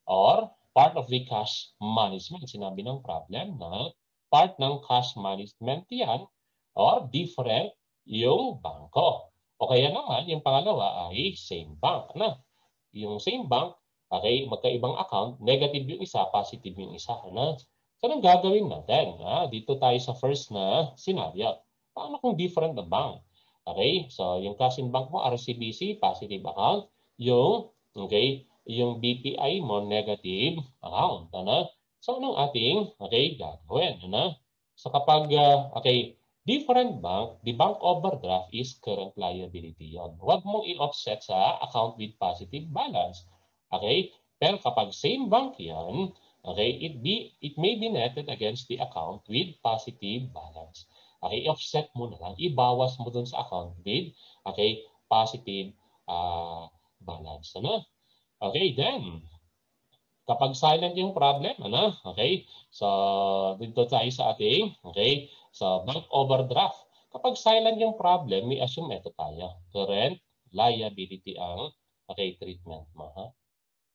or part of the cash management. Sinabi ng problem na part ng cash management yan, or different yung bangko. O kaya naman, yung pangalawa ay same bank. Yung same bank, magkaibang account, negative yung isa, positive yung isa. So, anong gagawin natin? Dito tayo sa first na scenario. Paano kung different na bank? Okay, so yung cash in bank mo, RCBC, positive account. Yung BPI mo, negative account. So, anong ating gagawin? So, kapag different bank, the bank overdraft is current liability yon. Huwag mong i-offset sa account with positive balance. Okay? Pero kapag same bank yan, it may be netted against the account with positive balance. Okay, offset mo na lang, ibawas mo dun sa account with positive balance. Okay, then kapag silent yung problem, okay? So dito tayo sa ating, so bank overdraft. Kapag silent yung problem, we assume ito tayo. Current liability ang treatment mo.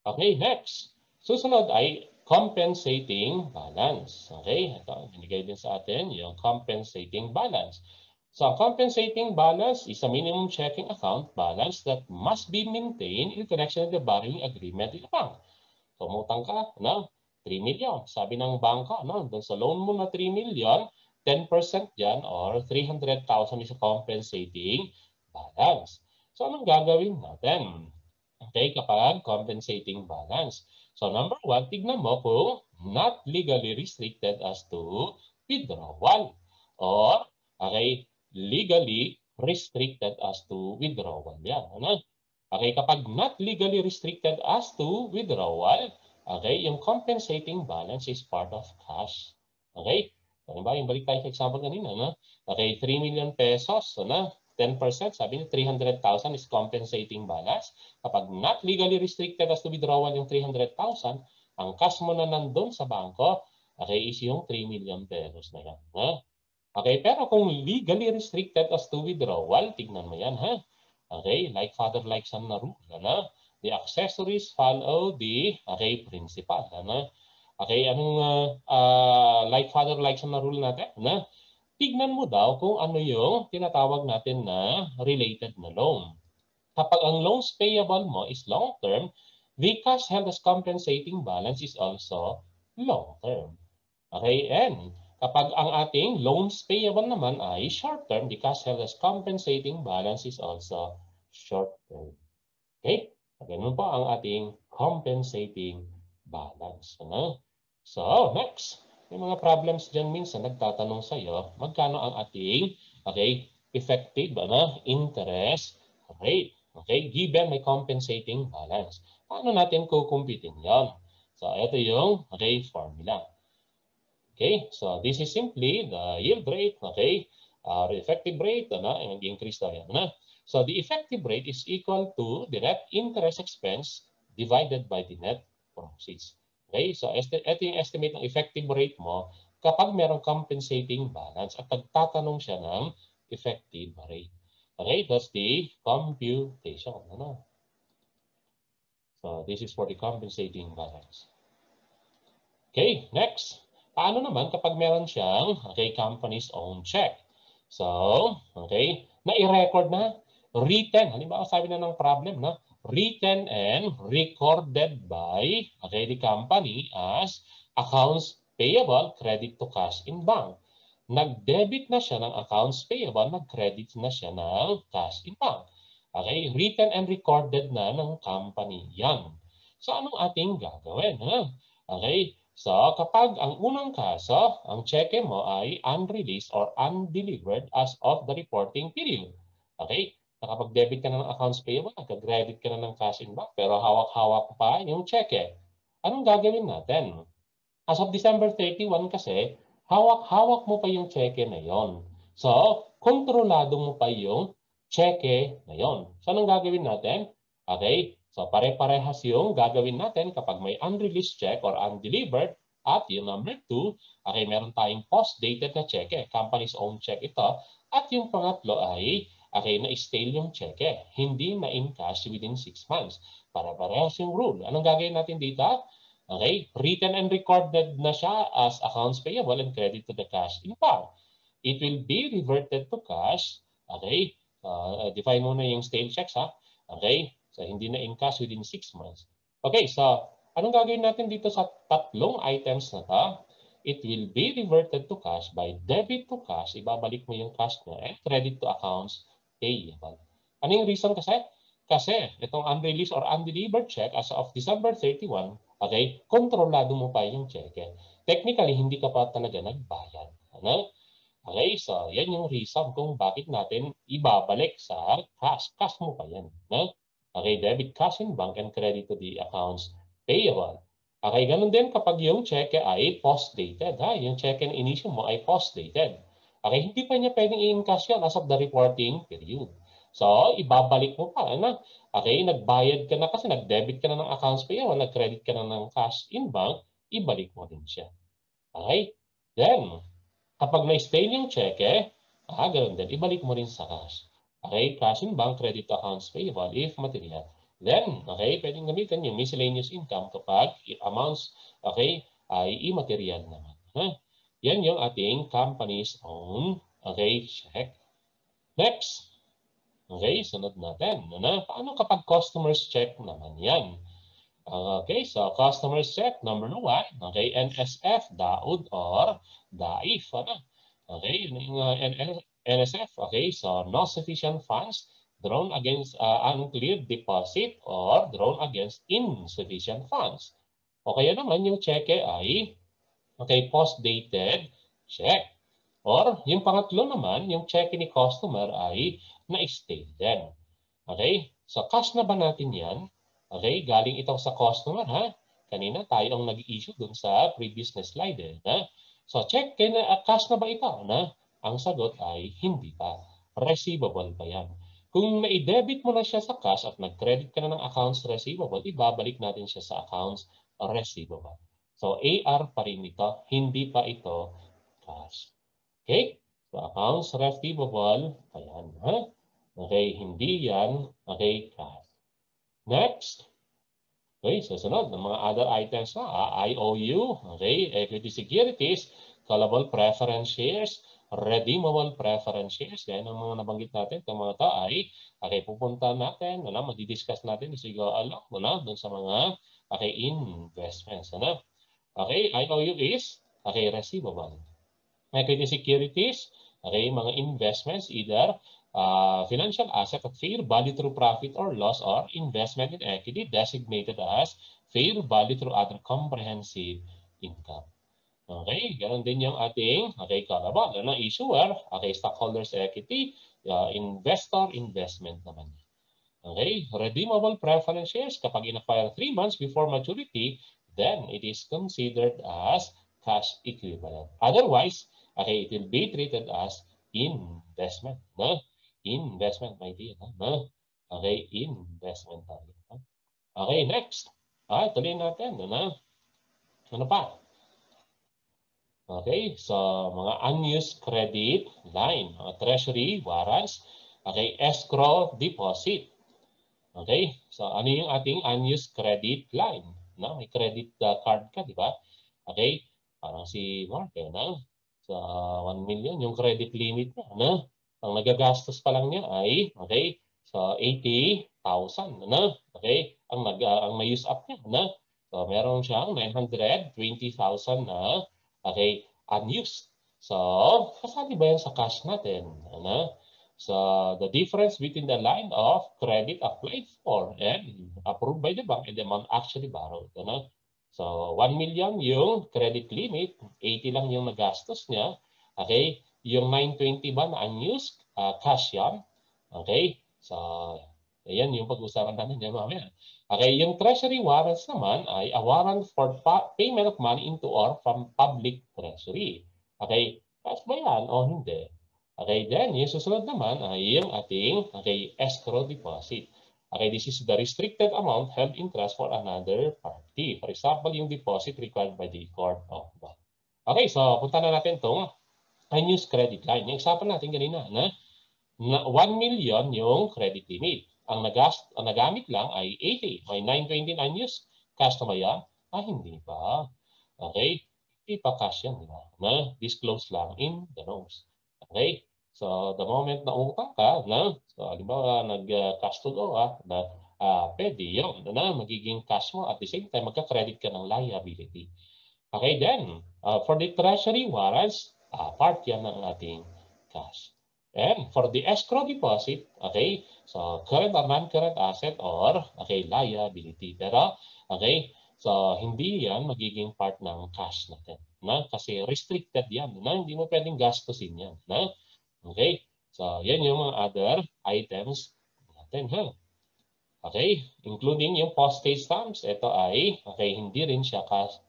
Okay, next. Susunod ay compensating balance. Okay, ito, binigay din sa atin yung compensating balance. So, compensating balance is a minimum checking account balance that must be maintained in connection with the borrowing agreement with the bank. So, umutang ka, 3 million. Sabi ng bangko, doon sa loan mo na 3 million, 10% dyan or 300,000 is a compensating balance. So, anong gagawin natin? Okay, kapag compensating balance. So, number one, tignan mo kung not legally restricted as to withdrawal or legally restricted as to withdrawal. Yan. Okay, kapag not legally restricted as to withdrawal, yung compensating balance is part of cash. Okay? Halimbawa, yung balik tayo sa example kanina, Okay, 3 million pesos, 10%, sabi niya 300,000 is compensating balance. Kapag not legally restricted as to withdrawal yung 300,000, ang cash mo na nandun sa bangko, is yung 3 million pesos na yan. Okay, pero kung legally restricted as to withdrawal, tignan mo yan, Okay, like father, like son na rule, The accessories follow the, principal, Okay, anong like father, like son na rule natin, tignan mo daw kung ano yung tinatawag natin na related na loan. Kapag ang loans payable mo is long-term, the cash held as compensating balance is also long-term. Okay, and kapag ang ating loans payable naman ay short-term, the cash held as compensating balance is also short-term. Okay, Ganun po ang ating compensating balance. Ano? So, next. May mga problems dyan minsan nagtatanong sa'yo, magkano ang ating effective interest rate. Okay, given may compensating balance. Paano natin kukumpitin yon? So, ito yung formula. Okay, so this is simply the yield rate, or effective rate, nag-increase tayo. So the effective rate is equal to the net interest expense divided by the net proceeds. Okay, so ito yung estimate ng effective rate mo kapag merong compensating balance at nagtatanong siya ng effective rate. Okay, that's the computation. So this is for the compensating balance. Okay, next. Paano naman kapag meron siyang company's own check? So, na-i-record na, written. Halimbawa, sabi na ng problem, written and recorded by the company as accounts payable, credit to cash in bank. Nag-debit na siya ng accounts payable, nag-credit na siya ng cash in bank. Okay, written and recorded na ng company yan. So, anong ating gagawin? Okay, so kapag ang unang kaso, ang cheque mo ay unreleased or undelivered as of the reporting period. Okay, nakapag-debit ka na ng accounts payable, nag-credit ka na ng cash in bank, pero hawak-hawak pa yung cheque. Anong gagawin natin? As of December 31 kasi, hawak-hawak mo pa yung cheque na yon. So, kontrolado mo pa yung cheque na yon. So, anong gagawin natin? Okay, so pare-parehas yung gagawin natin kapag may unreleased check or undelivered. At yung number 2, meron tayong post-dated na cheque, company's own check ito. At yung pangatlo ay na-stale yung cheque, hindi na-in-cash within 6 months. Para-parehas yung rule. Anong gagawin natin dito? Okay, written and recorded na siya as accounts payable and credit to the cash in bank. It will be reverted to cash. Okay, define muna yung stale checks ha. Okay, so hindi na in cash within 6 months. Okay, so anong gagawin natin dito sa tatlong items na to? It will be reverted to cash by debit to cash. Ibabalik mo yung cash niya and credit to accounts payable. Ano yung reason kasi? Kasi itong unreleased or undelivered check as of December 31, kontrolado mo pa yung cheque. Technically, hindi ka pa talaga nagbayad. Ano? Okay, so yan yung reason kung bakit natin ibabalik sa cash. Cash mo pa yan. No? Okay, debit cash in bank and credit to the accounts payable. Okay, ganun din kapag yung cheque ay post-dated. Yung cheque na inisyo mo ay post-dated. Okay, hindi pa niya pwedeng i-encash yan as of the reporting period. So, ibabalik mo pa. Okay, nagbayad ka na kasi nag-debit ka na ng accounts payable, nag-credit ka na ng cash in bank, ibalik mo din siya. Okay? Then, kapag na-stale yung cheque, ganun din, ibalik mo rin sa cash. Okay, cash in bank, credit accounts payable, if material. Then, pwedeng gamitin yung miscellaneous income kapag amounts, ay immaterial naman. Yan yung ating company's own, check. Next. Okay, sunod natin. Paano kapag customer's check naman yan? Okay, so customer's check, number 1, NSF, DAUD, or DAIF. Okay, NSF, so no sufficient funds drawn against uncleared deposit or drawn against insufficient funds. O kaya naman yung cheque ay post-dated check. Or yung pangatlo naman, yung cheque ni customer ay na-stale din. Okay? So cash na ba natin yan? Okay, galing ito sa customer ha. Kanina tayo ang nag-issue dun sa previous na slide. So check, cash na ba ito? Ang sagot ay hindi pa. Receivable pa yan. Kung na-debit mo na siya sa cash at nag-credit ka na ng accounts receivable, ibabalik natin siya sa accounts receivable. So AR pa rin ito, hindi pa ito cash. Okay? So accounts receivable, ayan ha. Okay, hindi yan, cash. Next. Okay, susunod ng mga other items na, IOU, equity securities, callable preference shares, redeemable preference shares. Yan ang mga nabanggit natin. Itong mga ito ay, pupunta natin, madidiscuss natin as we go along, doon sa mga, investments. Okay, IOU is, receivable. Equity securities, mga investments, either financial asset at fair value through profit or loss or investment in equity designated as fair value through other comprehensive income. Okay, ganun din yung ating collateral na issuer, stockholders equity, investor investment naman. Okay, redeemable preference shares kapag in-acquire 3 months before maturity, then it is considered as cash equivalent. Otherwise, it will be treated as investment. No? Investment, my dear. No? Okay, investment tayo. Okay, next. Tuloy natin. Ano pa? Okay, so mga unused credit line, mga treasury warrants, escrow deposit. Okay, so ano yung ating unused credit line? No? May credit card ka, di ba? Okay, parang si Mark, no? So 1 million yung credit limit niya, no? Ang nagagastos pa lang niya ay, so 80,000, no? Okay, ang na-use up niya, no? So meron siyang 920,000 na unused. So, kasali ba yan sa cash natin? Ano? So, the difference between the line of credit applied for and approved by the bank and the amount actually borrowed. Ano? So, 1 million yung credit limit, 80 lang yung nagastos niya. Okay? Yung 920 ba na unused, cash yan. Okay? So, ayan yung pag-usapan natin yan mamaya. Okay, yung treasury warrants naman ay a warrant for payment of money into or from public treasury. Okay, cash ba yan o hindi? Okay, then yung susunod naman ay yung ating escrow deposit. Okay, this is the restricted amount held in trust for another party. For example, yung deposit required by the court of law. Okay, so punta na natin itong unused credit line. Yung example natin kanina na 1 million yung credit limit. Ang nagamit lang ay 80. May 920 unused. Cash na ba yan? Hindi pa. Okay? Hindi pa cash yan. Diba? Na-disclose lang in the notes. Okay? So, the moment na utang ka, so, halimbawa, nag-cash to go, pwede yun. Magiging cash mo. At the same time, magka-credit ka ng liability. Okay, then, for the treasury warrants, part yan ng ating cash. And for the escrow deposit, so current or non-current asset or liability. Pero, so hindi yan magiging part ng cash natin. Kasi restricted yan. Hindi mo pwedeng gastusin yan. Okay? So, yan yung mga other items natin. Okay? Including yung postage stamps. Ito ay, hindi rin siya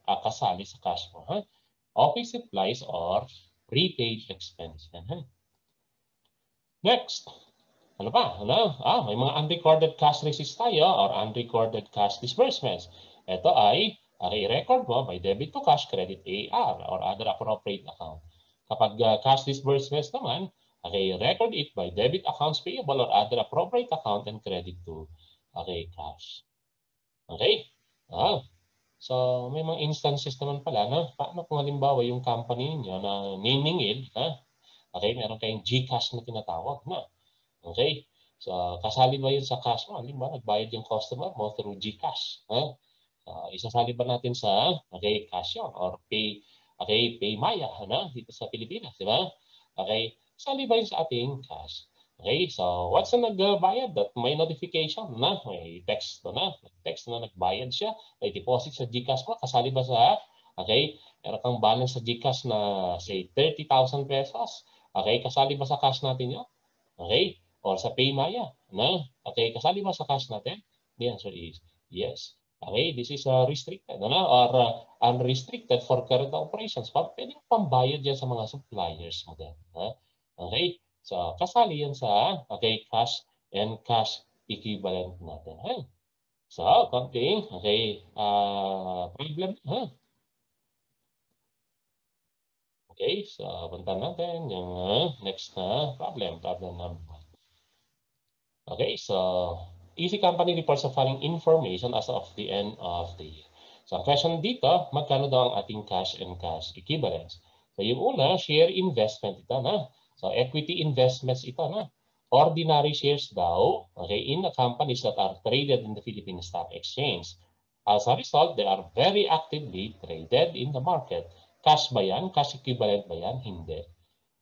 kasali sa cash mo. Office supplies or prepaid expense. Next, ano pa? May mga unrecorded cash receipts tayo or unrecorded cash disbursements. Ito ay i-record mo by debit to cash, credit AR, or other appropriate account. Kapag cash disbursements naman, record it by debit accounts payable or other appropriate account and credit to cash. Okay? So, may mga instances naman pala na paano kung halimbawa yung company niyo na niningil, meron kayong GCash na tinatawag na. Okay? So, kasali ba yun sa cash mo? Halimbawa, nagbayad yung customer mo through GCash. Isasali ba natin sa cash yun or PayMaya dito sa Pilipinas, di ba? Okay? Sali ba yun sa ating cash? Okay, so what's na nagbayad? That may notification na, may text na nagbayad siya, may deposit sa GCash mo, kasali ba sa, meron kang balance sa GCash na say 30,000 pesos, kasali ba sa cash natin yun? Okay, or sa PayMaya, kasali ba sa cash natin? The answer is yes. Okay, this is restricted, or unrestricted for current operations. Pwede pambayad yan sa mga suppliers mo din. Okay, so kasali yan sa cash and cash equivalent natin. So, konting problem. Okay, so punta natin yung next na problem number 1. Okay, so Easy Company reports the following information as of the end of the year. So, ang question dito, magkano daw ang ating cash and cash equivalents? So, yung una, share investment ito na. So, equity investments ito na. Ordinary shares daw, in the companies that are traded in the Philippine Stock Exchange. As a result, they are very actively traded in the market. Cash ba yan? Cash equivalent ba yan? Hindi.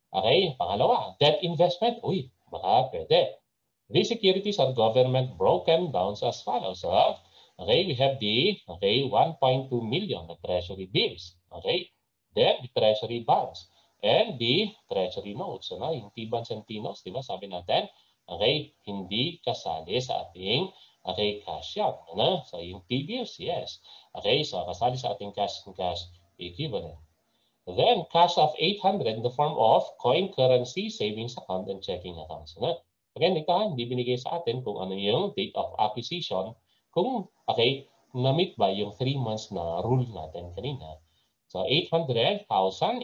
Okay, pangalawa, debt investment. Uy, Baka pwede. These securities are government broken down as follows. Okay, we have the 1.2 million na treasury bills. Okay, then the treasury bonds and the treasury notes. Ano, yung T-bonds and T-notes, di ba? Sabi natin, okay, hindi kasali sa ating cash yan. Ano? So yung T-bills, yes. Okay, so kasali sa ating cash and cash equivalent. Then cash of 800 in the form of coin currency, savings account, and checking accounts. Ano? Again, ito hindi binigay sa atin kung ano yung date of acquisition, kung na-meet ba yung 3 months na rule natin kanina. So 800,000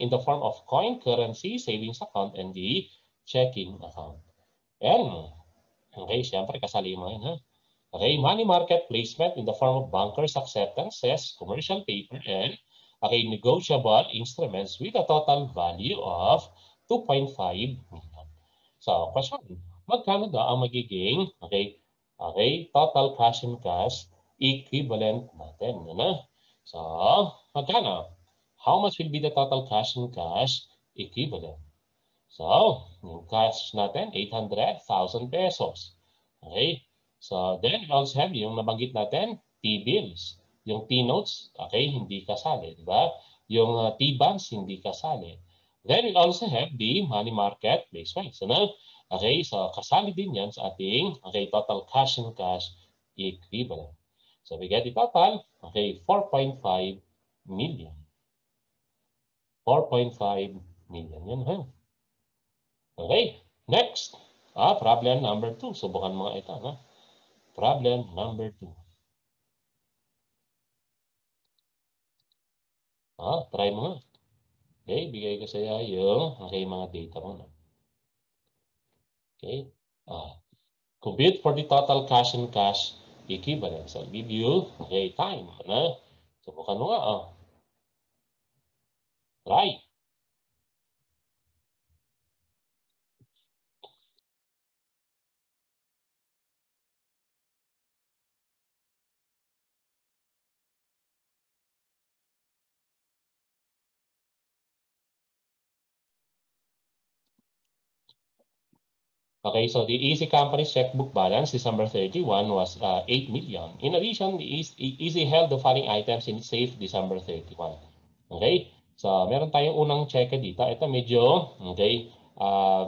in the form of coin currency, savings account, and the checking account. And, siyempre kasali mo yun, ha? Money market placement in the form of bankers' acceptances, commercial paper, and negotiable instruments with a total value of 2.5 million. So, question, magkano daw ang magiging total cash and cash equivalent natin? Ano? So, magkano? How much will be the total cash and cash equivalent? So, yung cash natin, 800,000 pesos. Okay? So, then we also have yung nabanggit natin, T-bills. Yung T-notes, hindi kasali, di ba? Yung T-bonds, hindi kasali. Then we also have the money market placement. So, okay, so kasali din yan sa ating total cash and cash equivalent. So we get the total, 4.5 million. 4.5 million yan, ha? Okay, next. Problem number 2. Subukan mo nga ito, no? Problem number 2. Try mo nga. Okay, bigay ko sa iyo yung mga data mo. No? Okay. Compute for the total cash and cash equivalent. So, I'll give you time. Ano? Subukan mo nga. Try. Okay, so the Easy Company's checkbook balance December 31 was 8 million. In addition, Easy held the following items in safe December 31. Okay, so meron tayong unang check dito. Ito medyo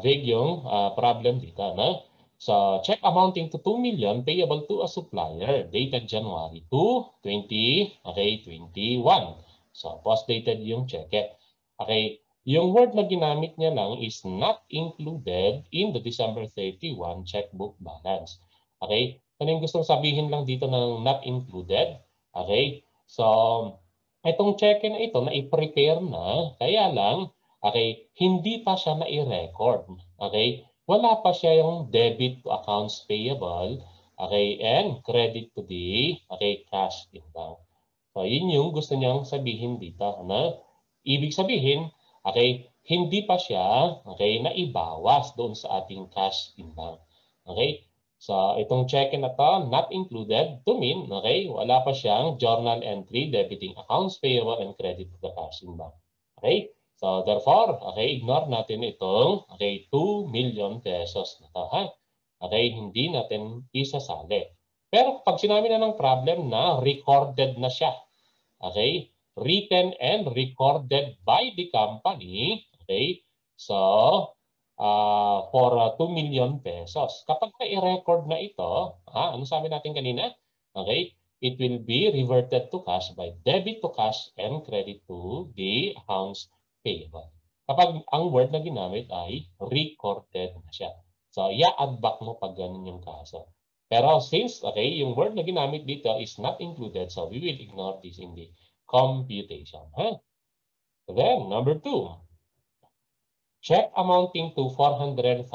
vague yung problem dito. No? So check amounting to 2 million payable to a supplier dated January 2, 2021. So post-dated yung check. Okay. Yung word na ginamit niya lang is not included in the December 31 checkbook balance. Okay? Ano yung gustong sabihin lang dito ng not included? Okay? So, itong check na ito na i-prepare na, kaya lang, hindi pa siya na-i-record. Okay? Wala pa siya yung debit to accounts payable, and credit to the, cash in bank. So, yun yung gusto niyang sabihin dito. Na ibig sabihin, hindi pa siya naibawas doon sa ating cash in bank. Okay? So, itong check na to, not included, to mean, wala pa siyang journal entry debiting accounts payable and credit to the cash in bank. Okay? So, therefore, ignore natin itong 2 million pesos na to, ha? Hindi natin isasali. Pero pag sinabi na ng problem na recorded na siya, written and recorded by the company, so for 2 million pesos. Kapag na-record na ito, ano sabi natin kanina? It will be reverted to cash by debit to cash and credit to the accounts payable. Kapag ang word na ginamit ay recorded na siya. So, i-add back mo pag ganun yung kaso. Pero since, yung word na ginamit dito is not included, so we will ignore this in the computation. Then, number 2. Check amounting to 400,000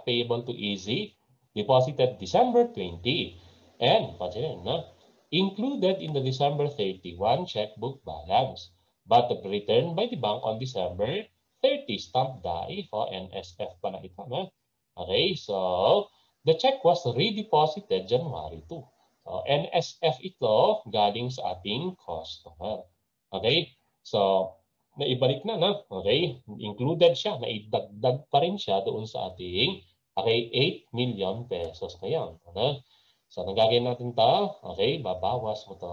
payable to Easy, deposited December 20, and included in the December 31 checkbook balance, but returned by the bank on December 30. Stamp DAI o NSF pala ito. Okay, so the check was redeposited January 2. So, NSF ito galing sa ating customer. Okay? So, naibalik na, no? Okay? Included siya, naidagdag pa rin siya doon sa ating Okay, 8 million pesos na yan. Ano? So, nagagawin natin to. Okay, babawas mo to.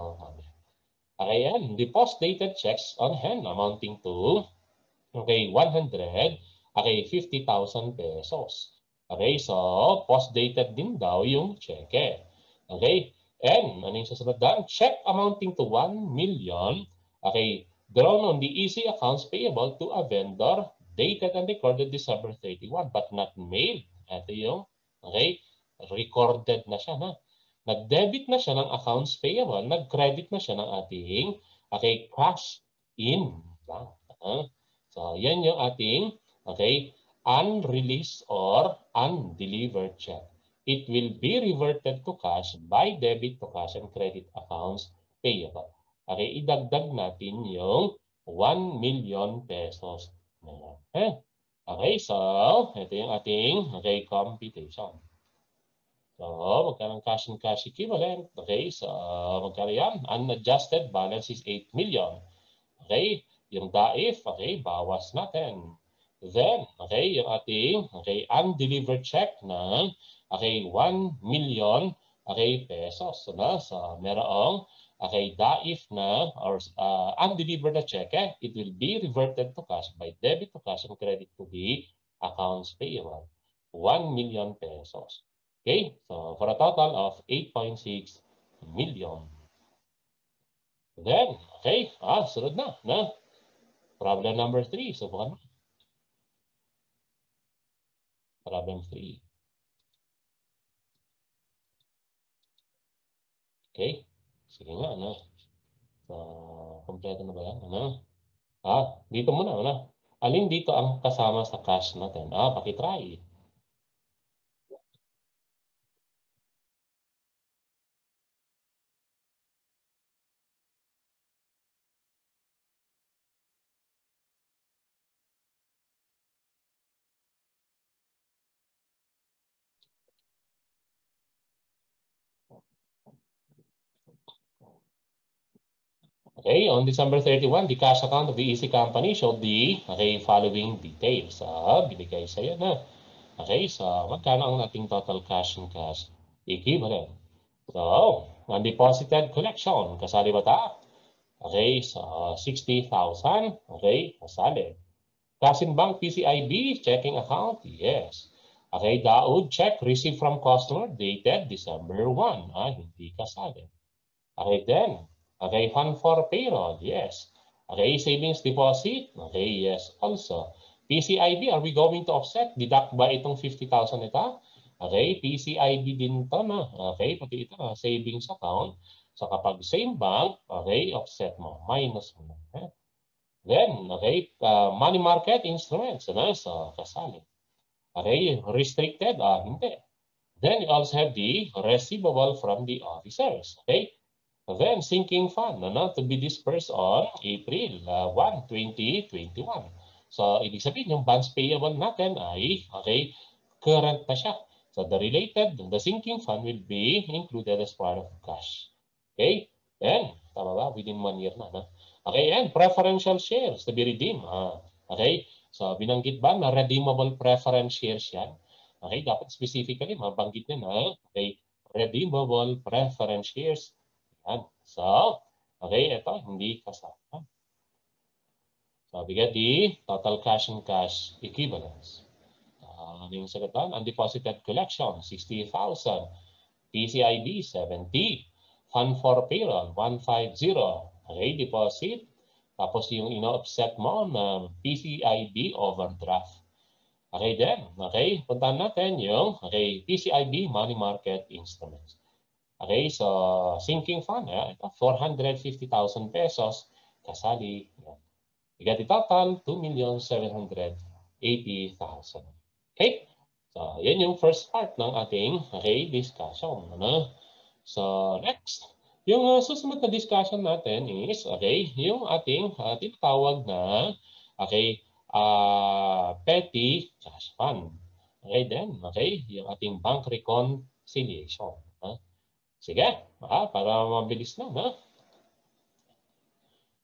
Okay, yan. The post-dated checks on hand amounting to, okay, 100, okay, 50,000 pesos. Okay, so, post-dated din daw yung cheque. Okay, and ano yung susunod doon? Check amounting to 1 million, okay, drawn on the easy accounts payable to a vendor dated and recorded December 31 but not mailed. Ito yung, okay, recorded na siya, na. Nag-debit na siya ng accounts payable, nag-credit na siya ng ating, okay, cash in bank. So, yan yung ating, okay, unreleased or undelivered check. It will be reverted to cash by debit to cash and credit accounts payable. Okay, idagdag natin yung 1 million pesos. Okay, so ito yung ating, okay, computation. So, magkano cash and cash equivalent? Okay, so magkano yan? Unadjusted balance is 8 million. Okay, yung DAIF, okay, bawas natin. Then, okay, yung ating, okay, undelivered check na, okay, 1 million, okay, pesos. So, merong, okay, DAIF na, or undelivered na check, it will be reverted to cash by debit to cash and credit to the accounts payable. 1 million pesos. Okay, so for a total of 8.6 million. Then, okay, sunod na. Problem number 3. Subukan mo. Problem 3. Okay. Sige nga, So, kompleto na ba yan? Dito muna, Alin dito ang kasama sa cash natin? Pakitry. Okay, on December 31, the cash account of the EC company showed the, okay, following details. Binigay sa'yo na. Okay, so magkano ang ating total cash and cash equivalent? So, undeposited collection, kasali ba ta? Okay, so 60,000, okay, kasali. Cash in bank PCIB, checking account, yes. Okay, Daud check received from customer dated December 1, hindi kasali. Okay, then, okay, fund for payroll, yes. Okay, savings deposit, okay, yes, also. PCIB, are we going to offset? Deduct ba itong 50,000 ito? Okay, PCIB din ito, Okay, pati ito, savings account. So kapag same bank, okay, offset mo, minus mo. Then, okay, money market instruments, So kasali. Okay, restricted, hindi. Then you also have the receivable from the officers, okay? Then, sinking fund, to be dispersed on April 1, 2021. So, ibig sabihin, yung bonds payable natin ay, okay, current na siya. So, the sinking fund will be included as part of cash. Okay? Yan. Tama ba? Within 1 year na. Okay, yan. Preferential shares to be redeemed. Okay? So, binanggit ba na redeemable preference shares yan? Okay, dapat specifically mabanggit nyo na, okay, redeemable preference shares. Yan. So, okay, ito, hindi kasama. So, we get the total cash and cash equivalents. Ano yung sagutan? Undeposited collection, 60,000. PCIB, 70. Fund for payroll, 150. Okay, deposit. Tapos yung ino-offset mo na PCIB overdraft. Okay then, okay, puntahan natin yung, okay, PCIB money market instruments. Okay, so sinking fund, ito, 450,000 pesos, kasali. You get the total, 2,780,000. Okay, so yan yung first part ng ating, okay, discussion. So next, yung susunod na discussion natin is, okay, yung ating tinatawag na, okay, petty cash fund. Okay, then, okay, yung ating bank reconciliation. Sige, para mabilis na,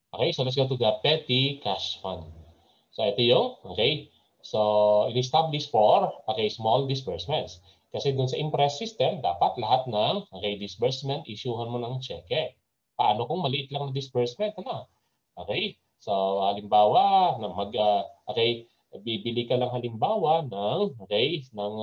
Okay, so let's go to the petty cash fund. So ito yung, okay, So, in-establish for, okay, small disbursements. Kasi dun sa impress system, dapat lahat ng, okay, disbursement, issuehan mo ng cheque. Paano kung maliit lang na disbursement, ano? Okay? So, halimbawa, okay, bibili ka lang halimbawa ng, okay, ng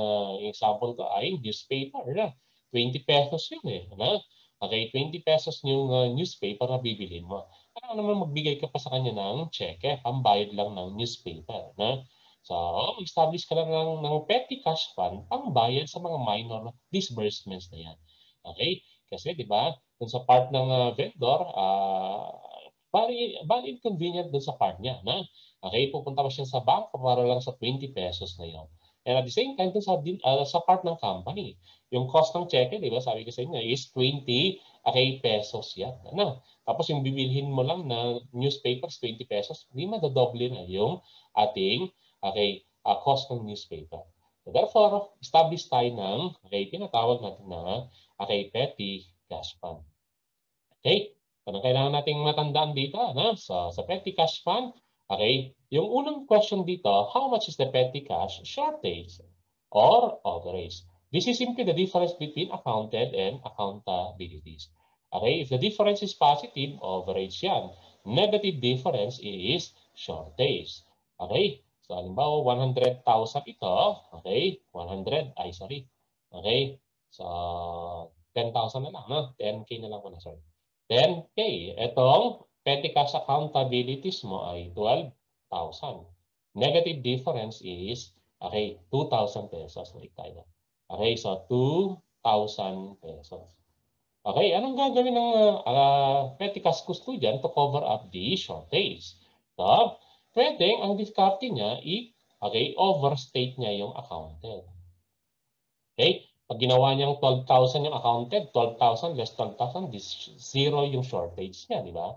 example ko ay newspaper na. 20 pesos yun eh. Ano? Okay, 20 pesos yung newspaper na bibilin mo. Ano naman magbigay ka pa sa kanya ng cheque, pambayad lang ng newspaper. Na? So, establish ka lang ng petty cash fund, pangbayad sa mga minor disbursements na yan. Okay? Kasi, di ba, dun sa part ng vendor, bali inconvenient dun sa part niya. Na? Okay, pupunta pa siya sa bank para lang sa 20 pesos na yun. And at the same time, dun sa part ng company, yung cost ng cheque, di ba, sabi ko sa inyo, is 20 okay, pesos yan. Ano? Tapos yung bibilhin mo lang na newspapers, 20 pesos, hindi madadoble na yung ating okay, cost ng newspaper. So therefore, establish tayo ng okay, tinatawag natin na okay, petty cash fund. Okay? Anong kailangan nating matandaan dito? No? So, sa petty cash fund, okay, yung unang question dito, how much is the petty cash shortage or overage? This is simply the difference between accounted and accountabilities. Okay, if the difference is positive, overage yan. Negative difference is shortage. Okay, so halimbawa 100,000 ito, okay, 100, ay sorry, okay, so 10,000 na lang, no? 10K na lang po na, sorry. 10K. Itong petty cash accountabilities mo ay 12,000. Negative difference is, okay, 2,000 pesos. Okay, so 2,000 pesos. Okay, anong gagawin ng petty cash custodian to cover up the shortage? So, pwedeng ang diskarte niya, okay, overstate niya yung accounted. Okay? Pag ginawa niyang 12,000 yung accounted, 12,000 less 12,000, zero yung shortage niya, di ba?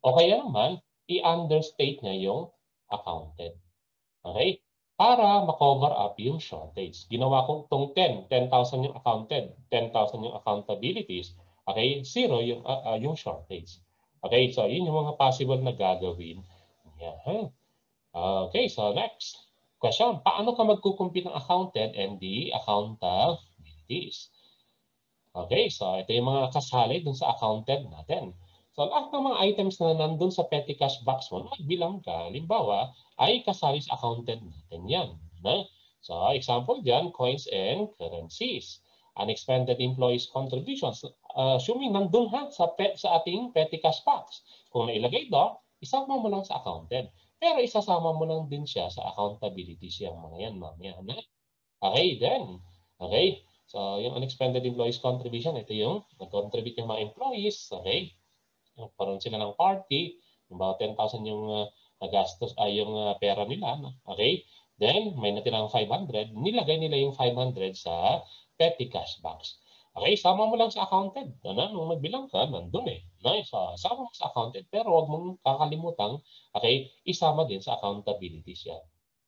O kaya naman, i-understate niya yung accounted. Okay? Para ma-cover up yung shortage. Ginawa ko itong 10,000 yung accounted, 10,000 yung accountabilities. Okay? Zero yung shortage. Okay? So, yun yung mga possible na gagawin. Yeah. Okay, so next question. Paano ka magkukumpit ng accounted and the accountabilities? Okay, so ito yung mga kasali dun sa accounted natin. So lahat ng mga items na nandun sa petty cash box mo, magbilang ka, halimbawa, ay kasali sa accounted natin yan. No? So example dyan, coins and currencies. Unexpended employees contributions. Assuming nandun sa ating petty cash box. Kung nailagay doon, isama mo lang sa accounted. Pero isasama mo lang din siya sa accountability siyang mga yan, mamaya. Okay, then. Okay. So, yung unexpended employees contribution, ito yung nag-contribute yung mga employees. Okay. Nagkaroon sila ng party. About 10,000 yung nagastos, yung pera nila. Okay. Then, may natirang 500. Nilagay nila yung 500 sa petty cash box. Okay, sama mo lang sa accounted. Nung magbilang ka, nandun eh. Nice. Sama mo sa accounted, pero huwag mong kakalimutang, okay, isama din sa accountability siya.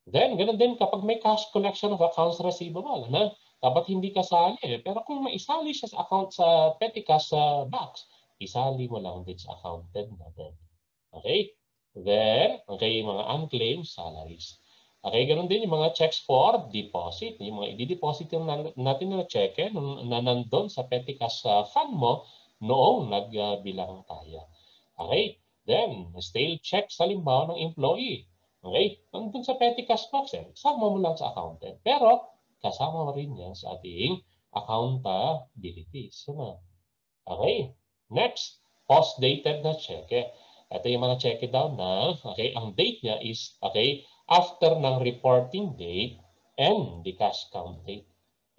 Then, ganun din kapag may cash collection of accounts receivable, dapat hindi kasali eh. Pero kung maisali siya sa account sa petty cash box, isali mo lang din sa accounted natin. Okay? Then, okay, mga unclaimed salaries. Okay, ganun din yung mga checks for deposit. Yung mga i-deposit natin na cheque na nandun sa petty cash fund mo noong nagbilang tayo. Okay, then stale checks halimbawa ng employee. Okay, nandun sa petty cash box kasama mo lang sa accountant. Pero kasama mo rin yan sa ating accountability. So, okay, next, post-dated na cheque. Ito yung mga cheque daw na, okay, ang date niya is, okay, after ng reporting date and the cash count date.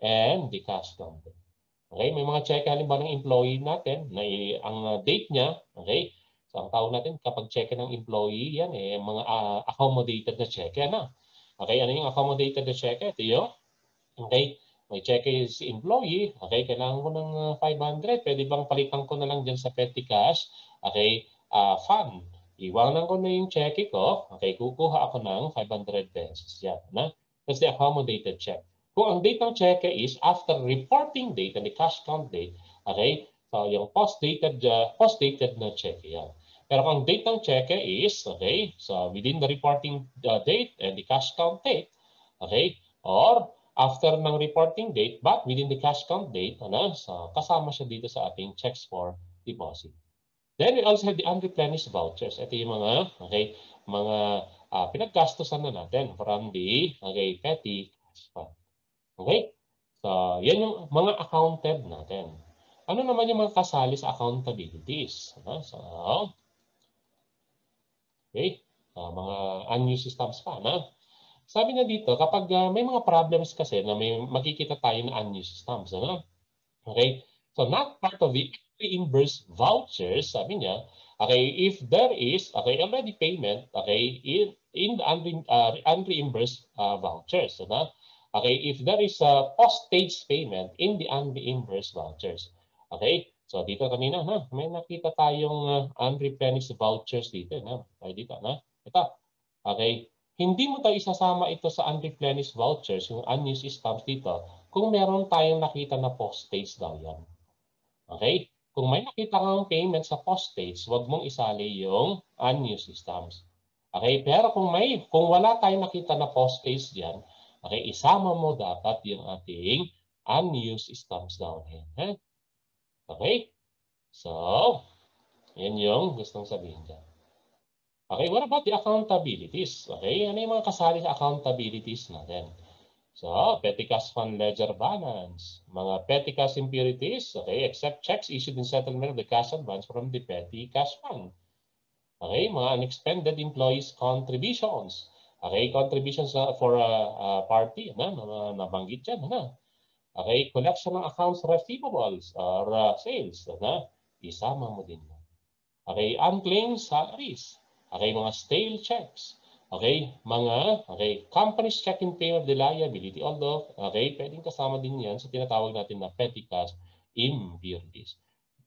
And the cash count date. Okay, may mga cheque halimbawa ng employee natin na ang date niya, okay, so ang tawag natin kapag cheque ng employee, yan eh, mga accommodated na cheque na. Okay, ano yung accommodated na cheque? Ito yung, okay, may cheque si employee, okay, kailangan ko ng 500, pwede bang palitan ko na lang dyan sa petty cash, okay, fund. Iwanan ko na yung cheque ko, okay, kukuha ako ng 500 pesos. Yan, na? That's the accommodated check. Kung ang date ng cheque is after reporting date and the cash count date, okay, so yung post-dated na cheque yan. Pero kung ang date ng cheque is, okay, so within the reporting date and the cash count date, Okay? Or after ng reporting date, but within the cash count date, ano, so kasama siya dito sa ating checks for deposit. Then we also have the unreplenished vouchers. Ito yung mga, okay, mga pinaggastosan na natin from the, okay, petty cash fund. Okay? So, yan yung mga accounted natin. Ano naman yung mga kasali sa accountabilities? Ano? So, okay, mga unused systems pa. No? Sabi na dito, kapag may mga problems kasi na may makikita tayo na unused systems. Ano? Okay? So, not part of the reimbursed vouchers, sabi niya, okay, if there is, okay, already payment, okay, in the unreimbursed vouchers, ano? Okay, if there is a postage payment in the unreimbursed vouchers, okay, so dito kanina, ha, may nakita tayong unreplenished vouchers dito, na? Okay, dito, na? Ito, okay, hindi mo tayo isasama ito sa unreplenished vouchers, yung unused stamps dito, kung meron tayong nakita na postage daw yan. Okay? Kung may nakita kang payment sa postage, wag mong isali yung unused stamps. Okay? Pero kung wala tayong nakita na postage diyan, okay, isama mo dapat yung ating unused stamps down here. Okay? Okay? So, yan yung gustong sabihin dyan. Okay, what about the accountabilities? Okay, ano yung mga kasali sa accountabilities natin? So, petty cash fund ledger balance, mga petty cash impurities, okay, except checks issued in settlement of the cash advance from the petty cash fund. Okay, mga unexpended employees contributions. Okay, contributions for a party, nabanggit dyan, Okay, collection ng accounts receivables or sales, isama mo din. Okay, unclaimed salaries. Okay, mga stale checks. Okay, companies check in payment of the liability. Although, okay, pwedeng kasama din yan sa tinatawag natin na petty cash impurities.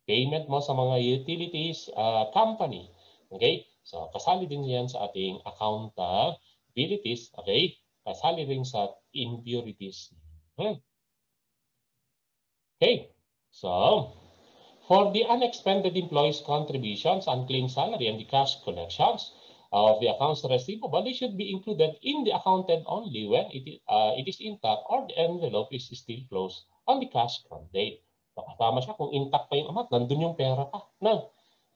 Payment mo sa mga utilities company. Okay, so kasali din yan sa ating accountabilities. Okay, kasali rin sa impurities. Okay, so for the unexpended employees' contributions, unclaimed salary, and the cash collections of the accounts receivable, they should be included in the accounted only when it is intact or the envelope is still closed on the cash count date. So, kasama siya kung intact pa yung amount, nandun yung pera pa.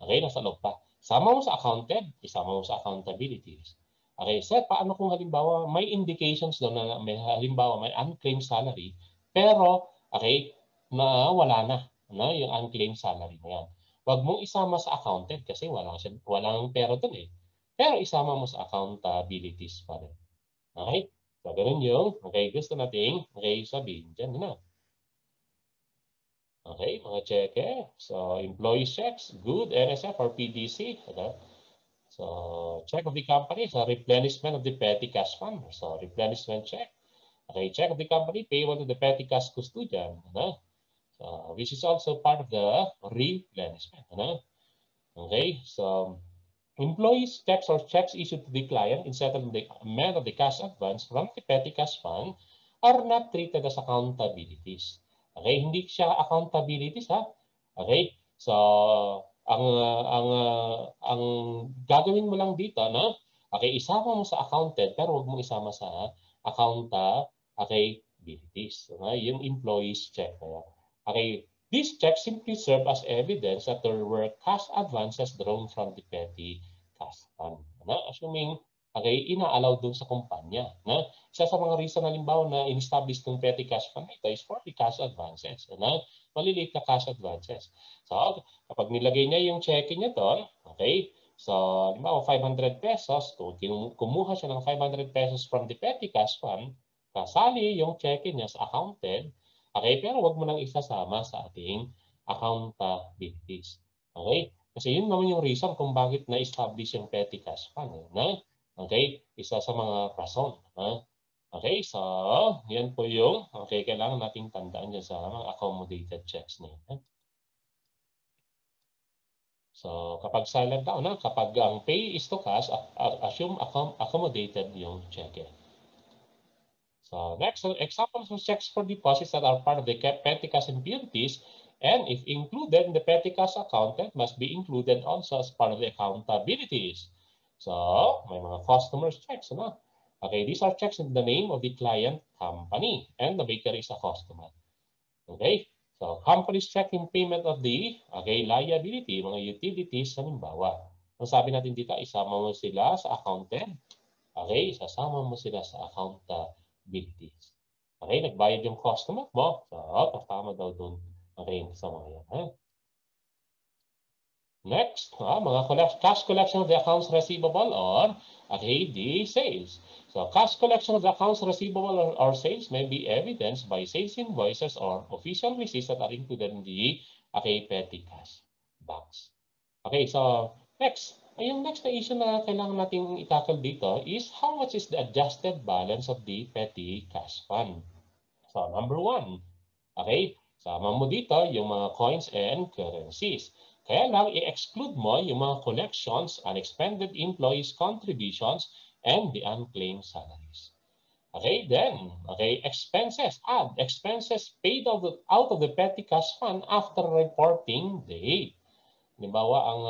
Okay, nasa loob pa. Sama mo sa accounted, isama mo sa accountabilities. Okay, so paano kung halimbawa may indications daw na halimbawa may unclaimed salary, pero okay, na wala na. Yung unclaimed salary na yan. Huwag mong isama sa accounted kasi walang pera dun eh. Pero isama mo sa accountabilities pa rin. Okay? So, ganun yung, okay, gusto nating, okay, sabihin dyan, Okay, mga cheque. So, employee checks, good, NSF or PDC. So, check of the company, so replenishment of the petty cash fund. So, replenishment check. Okay, check of the company, payable to the petty cash custodian. Which is also part of the replenishment. Okay, so employees' checks or checks issued to the client in settlement of the cash advance from the petty cash fund are not treated as accountabilities. Okay, hindi siya accountabilities ha. Okay, so ang gagawin mo lang dito, okay, isama mo sa accounted pero wag mo isama sa accountabilities. Yung employees' check na yan. Okay, these checks simply serve as evidence that there were cash advances drawn from the petty cash fund. Assuming, okay, ina-allow dun sa kumpanya. Isa sa mga reason halimbawa na in-establish ng petty cash fund ito is for the cash advances. Maliliit na cash advances. So, kapag nilagay niya yung check niya doon, okay, so, halimbawa 500 pesos, kung kumuha siya ng 500 pesos from the petty cash fund, kasali yung check niya sa accounted. Okay, pero wag mo nang isasama sa ating accountabilities. Okay? Kasi yun naman yung reason kung bakit na-establish yung petty cash fund. Okay? Isa sa mga rason. Okay, so yan po yung okay, kailangan nating tandaan dyan sa mga accommodated checks na yun. So, kapag silent down, kapag ang pay is to cash, assume accommodated yung check. So next, examples of checks for deposits that are part of the petty cash impurities, and if included in the petty cash account, must be included also as part of the accountabilities. So, may mga customers checks, Okay, these are checks in the name of the client company and the baker is a customer. Okay, so companies check in payment of the liability, mga utilities, halimbawa. Ang sabi natin dito, isama mo sila sa accounted. Okay, isasama mo sila sa accountabilities. Okay, nagbayad yung customer mo. So, kasama daw dun. Okay, sa mga yan. Ha? Next, mga cash collection of the accounts receivable or the sales. So cash collection of the accounts receivable or sales may be evidenced by sales invoices or official receipts that are included in the petty cash box. Okay, so next, yung next na issue na kailangan nating itakal dito is how much is the adjusted balance of the petty cash fund. So number 1, okay, sama mo dito yung mga coins and currencies. Kaya lang, i-exclude mo yung mga collections, unexpended employees' contributions, and the unclaimed salaries. Okay, then, expenses. Add expenses paid out of the petty cash fund after reporting date. Halimbawa, ang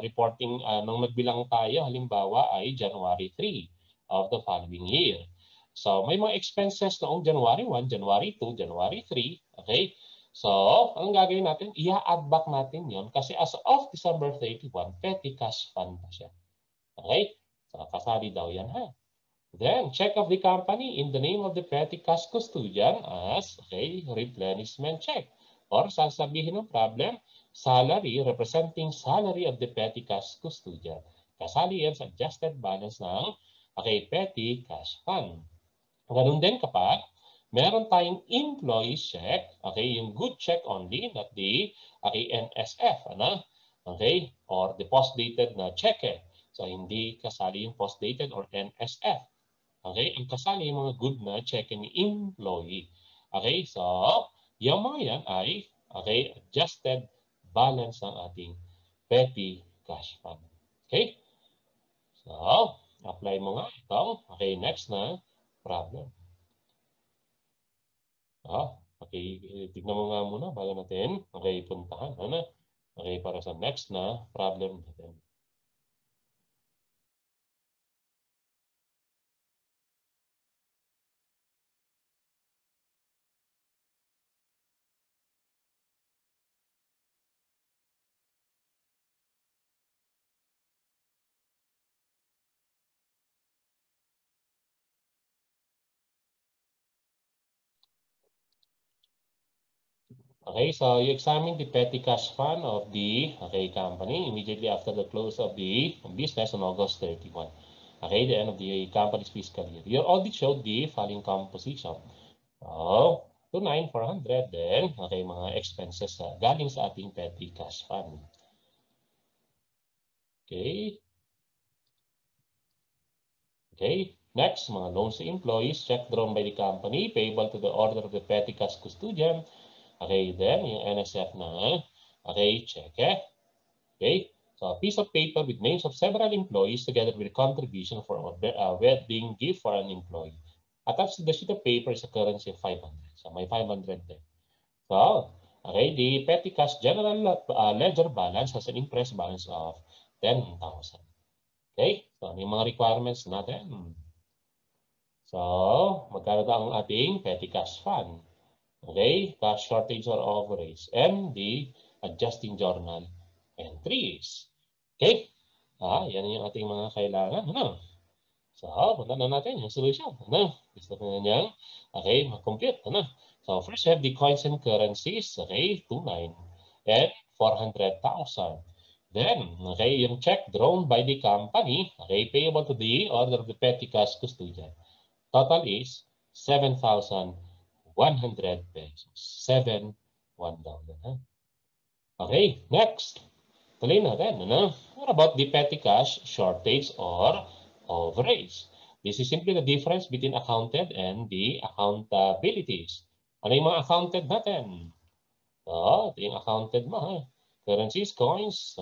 reporting, nung nagbilang tayo, halimbawa ay January 3 of the following year. So, may mga expenses noong January 1, January 2, January 3, okay? So, ang gagawin natin, i-add back natin yon kasi as of December 31, petty cash fund pa siya. Okay? So, kasali daw yan, ha? Then, check of the company in the name of the petty cash custodian as, replenishment check. Or, sasabihin ng problem, salary representing salary of the petty cash custodian. Kasali yan sa adjusted balance ng, petty cash fund. Ganun din kapag meron tayong employee check, yung good check only, not the NSF, or the post-dated na check. So, hindi kasali yung post-dated or NSF. Okay, ang kasali yung mga good na check ni employee. Okay, so, yung mga yan ay, adjusted balance ng ating petty cash fund. Okay, so, apply mo nga itong, next na problem. Tignan mo nga muna bago natin puntahan. Para sa next na problem natin. Okay, so you examine the petty cash fund of the company immediately after the close of the business on August 31. Okay, the end of the company's fiscal year. Your audit showed the following composition. So, 2,900 then, mga expenses galing sa ating petty cash fund. Okay. Okay. Next, mga loans to employees, check drawn by the company, payable to the order of the petty cash custodian. Okay, then, yung NSF na, check. Okay, so a piece of paper with names of several employees together with a contribution for a wedding gift for an employee. Attached to the sheet of paper is a currency of 500. So, may 500 din. So, the petty cash general ledger balance has an impressed balance of 10,000. Okay, so ano yung mga requirements natin? So, magkano ang ating petty cash fund? Okay, cash shortage or overage, and the adjusting journal entries. Okay, yan yung ating mga kailangan. So, punta na natin yung solution. Gusto na niyang, mag-compute. So, first we have the coins and currencies, 2,900 and 400,000. Then, yung check drawn by the company, payable to the order of the petty cash custodian. Total is 7,100 pesos. 7,100. Okay, next. Tuloy natin. What about the petty cash shortage or overage? This is simply the difference between accounted and the accountabilities. Ano yung mga accounted natin? Ito yung accounted mo. Currencies, coins,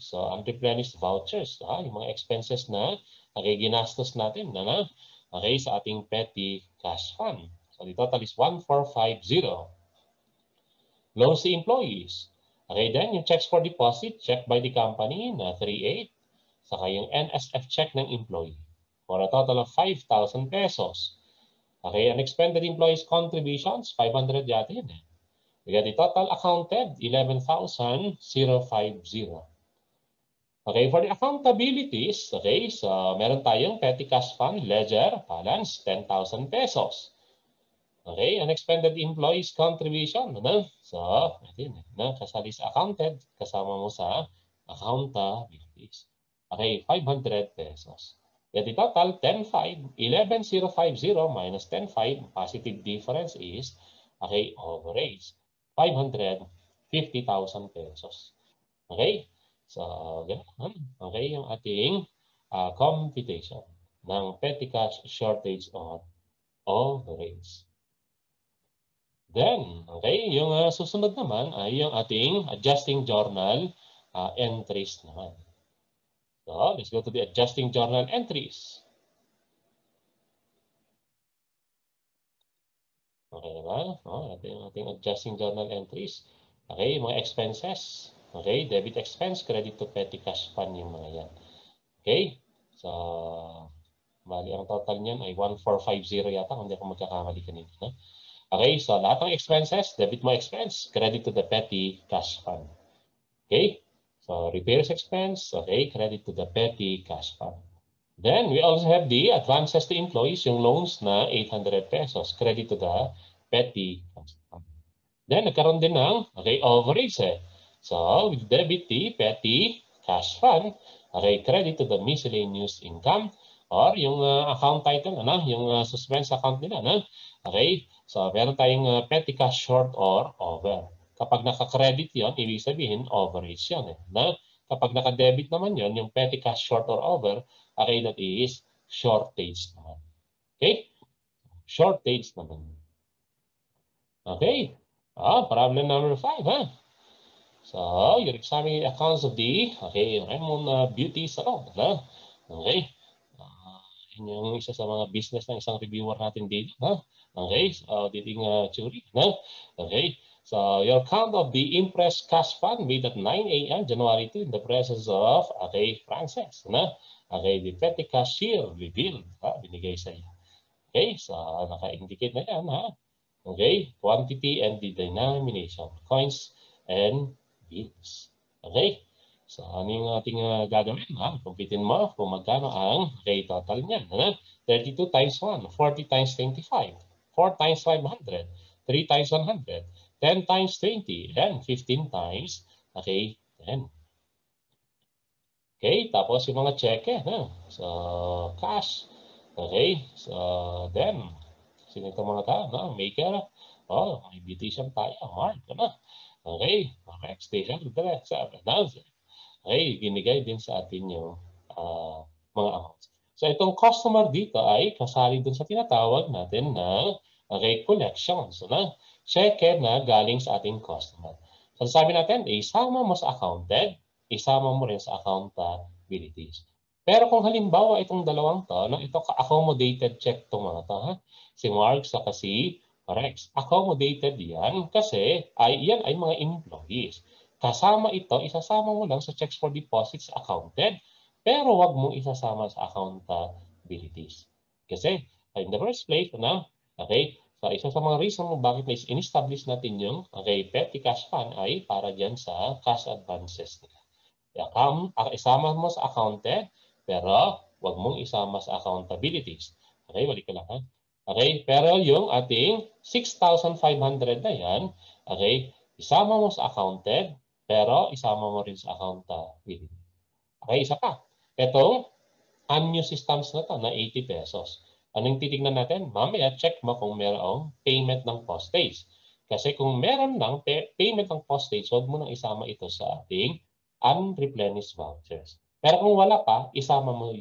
so unreplenished vouchers, yung mga expenses na ginastos natin sa ating petty cash fund. So the total is 1,450. Loans to employees. Then yung checks for deposit, check by the company na 3,800. Saka yung NSF check ng employee. for a total of 5,000 pesos. Okay, unexpended employees contributions, 500 yata yun eh. We got the total accounted, 11,050. Okay, for the accountabilities, okay, so meron tayong petty cash fund, ledger, balance, 10,000 pesos. Okay, unexpended employees contribution, ano? So, ito yun, no? Kasali sa accounted, kasama mo sa accountabilities. Okay, 500 pesos. At the total, 10,500, 11,050 minus 10,500, positive difference is, okay, overage, 550,000 pesos. Okay? So, ganun. Okay, yung ating computation ng petty cash shortage on overage. Then, okay, yung susunod naman ay yung ating adjusting journal entries naman. So, let's go to the adjusting journal entries. Okay ba? Ating adjusting journal entries. Okay, mga expenses. Okay, debit expense, credit to petty cash fund yung mga yan. Okay, so, bali ang total niyan ay 1450 yata, kung hindi ako magkakamali kanina. No? Okay, so lahat ng expenses, debit mo expense, credit to the petty cash fund. Okay, so repairs expense, okay, credit to the petty cash fund. Then, we also have the advances to employees, yung loans na 800 pesos, credit to the petty cash fund. Then, nagkaroon din ng, okay, overage eh. So, with debit the petty cash fund, okay, credit to the miscellaneous income, or yung account title, ano, yung suspense account nila, ano? Okay, so meron tayong petty cash short or over. Kapag naka-credit yon, ibig sabihin overage yan eh. Na? Kapag naka-debit naman yon, yung petty cash short or over, okay, that is shortage naman. Okay? Shortage naman. Okay? Problem number 5, ha? So, you're examining the accounts of the, okay, Raymond Beauty Salon, ha? Okay? Yun yung isa sa mga business ng isang reviewer natin dito, ha? Okay? So, diting Churi, ha? Okay? So, your count of the Impress Cash Fund made at 9 a.m. January 2 in the presence of, okay, Frances, na? Okay, the petty cashier revealed, ha? Binigay sa iyo. Okay? So, naka-indicate na yan, ha? Okay? Quantity and the denomination, coins and bills. Okay? So, ano yung ating gagawin? Kumpitin mo kung magkano ang okay, total niyan. 32 times 1, 40 times 25, 4 times 500, 3 times 100, 10 times 20, and 15 times, okay, 10. Okay, tapos yung mga cheque, so, cash. Okay, so, then, sino itong mga tao, maker, may beautician tayo, Mark, okay, correct, station, announcer. Okay, binigay din sa atin yung mga amounts. So, itong customer dito ay kasali dun sa tinatawag natin na okay, collections. So, cheque na galing sa ating customer. So, sabi natin, isama mo sa accounted, isama mo rin sa accountabilities. Pero kung halimbawa itong dalawang to, ito accommodated check itong mga to, ha? Si Mark sa si Rex. Accommodated yan kasi yan ay mga employees. Kasama ito, isasama mo lang sa checks for deposits accounted, pero wag mong isasama sa accountabilities. Kasi, in the first place, okay, so isa sa mga reason mo bakit in-establish natin yung okay, petty cash fund ay para dyan sa cash advances nila. Isama mo sa accounted, pero wag mong isama sa accountabilities. Okay, balik ka lang ha. Okay, pero yung ating 6,500 na yan, okay, isama mo sa accounted, pero isama mo rin sa accountability. Okay, isa pa. Itong unused stamps na to na 80 pesos. Anong titignan natin? Mamaya check mo kung mayroong payment ng postage. Kasi kung meron ng payment ng postage, huwag mo nang isama ito sa ating unreplenished vouchers. Pero kung wala pa, isama mo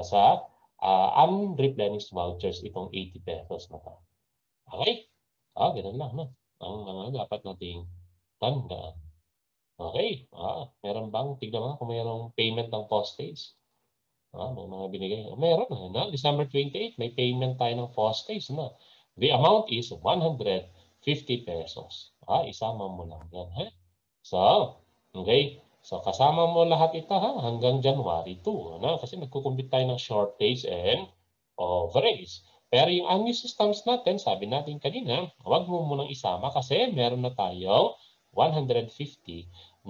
sa unreplenished vouchers itong 80 pesos na to. Okay? Ganun lang. No? Ang dapat nating tandaan. Okay. Meron bang, tignan mo kung mayroong payment ng postage. May mga binigay. Meron na. December 28, may payment tayo ng postage. Na. The amount is 150 pesos. Isama mo lang yan. So, okay. So kasama mo lahat ito ha, hanggang January 2. Ano? Kasi nagkukumpit tayo ng shortage and overage. Pero yung unused systems natin, sabi natin kanina, huwag mo munang isama kasi meron na tayo 150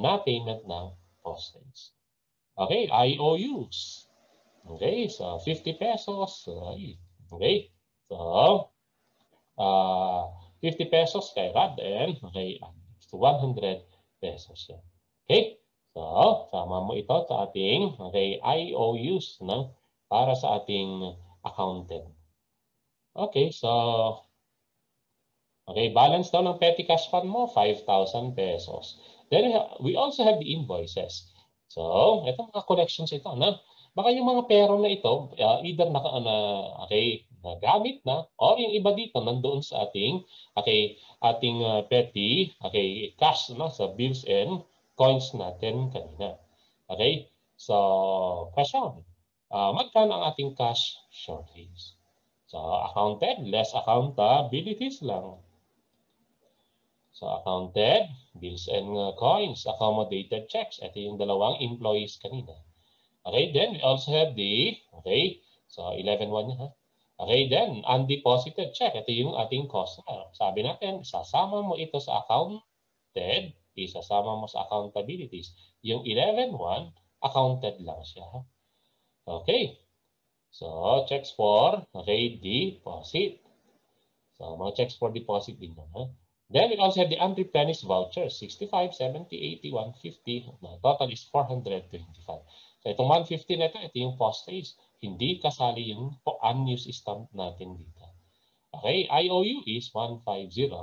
na payment ng postage. Okay, IOUs. Okay, so 50 pesos. Okay, so 50 pesos kay Rad and okay, so 100 pesos yan. Okay, so sama mo ito sa ating okay, IOUs no, para sa ating accountant. Okay, so okay, balance daw ng petty cash fund mo, 5,000 pesos. Then we also have the invoices. So, ito mga collections ito, no? Baka yung mga pera na ito, either okay, nagamit na, or yung iba dito, nandoon sa ating, okay, ating petty, okay, cash, no? Sa bills and coins natin kanina. Okay? So, question, magkano ang ating cash shortage? So, accounted, less accountabilities lang. So, accounted, bills and coins, accommodated checks. Ito yung dalawang employees kanina. Okay, then we also have the, okay, so 11.1 niya ha. Okay, then undeposited check. Ito yung ating customer. Sabi natin, isasama mo ito sa accounted, isasama mo sa accountabilities. Yung 11.1, accounted lang siya. Okay, so checks for, okay, deposit. So, mga checks for deposit din yan ha. Then we also have the unreplenished vouchers, 65, 70, 80, 150. The total is 425. So itong 150 na ito yung postage. Hindi kasali yung unused stamp natin dito. Okay, IOU is 150.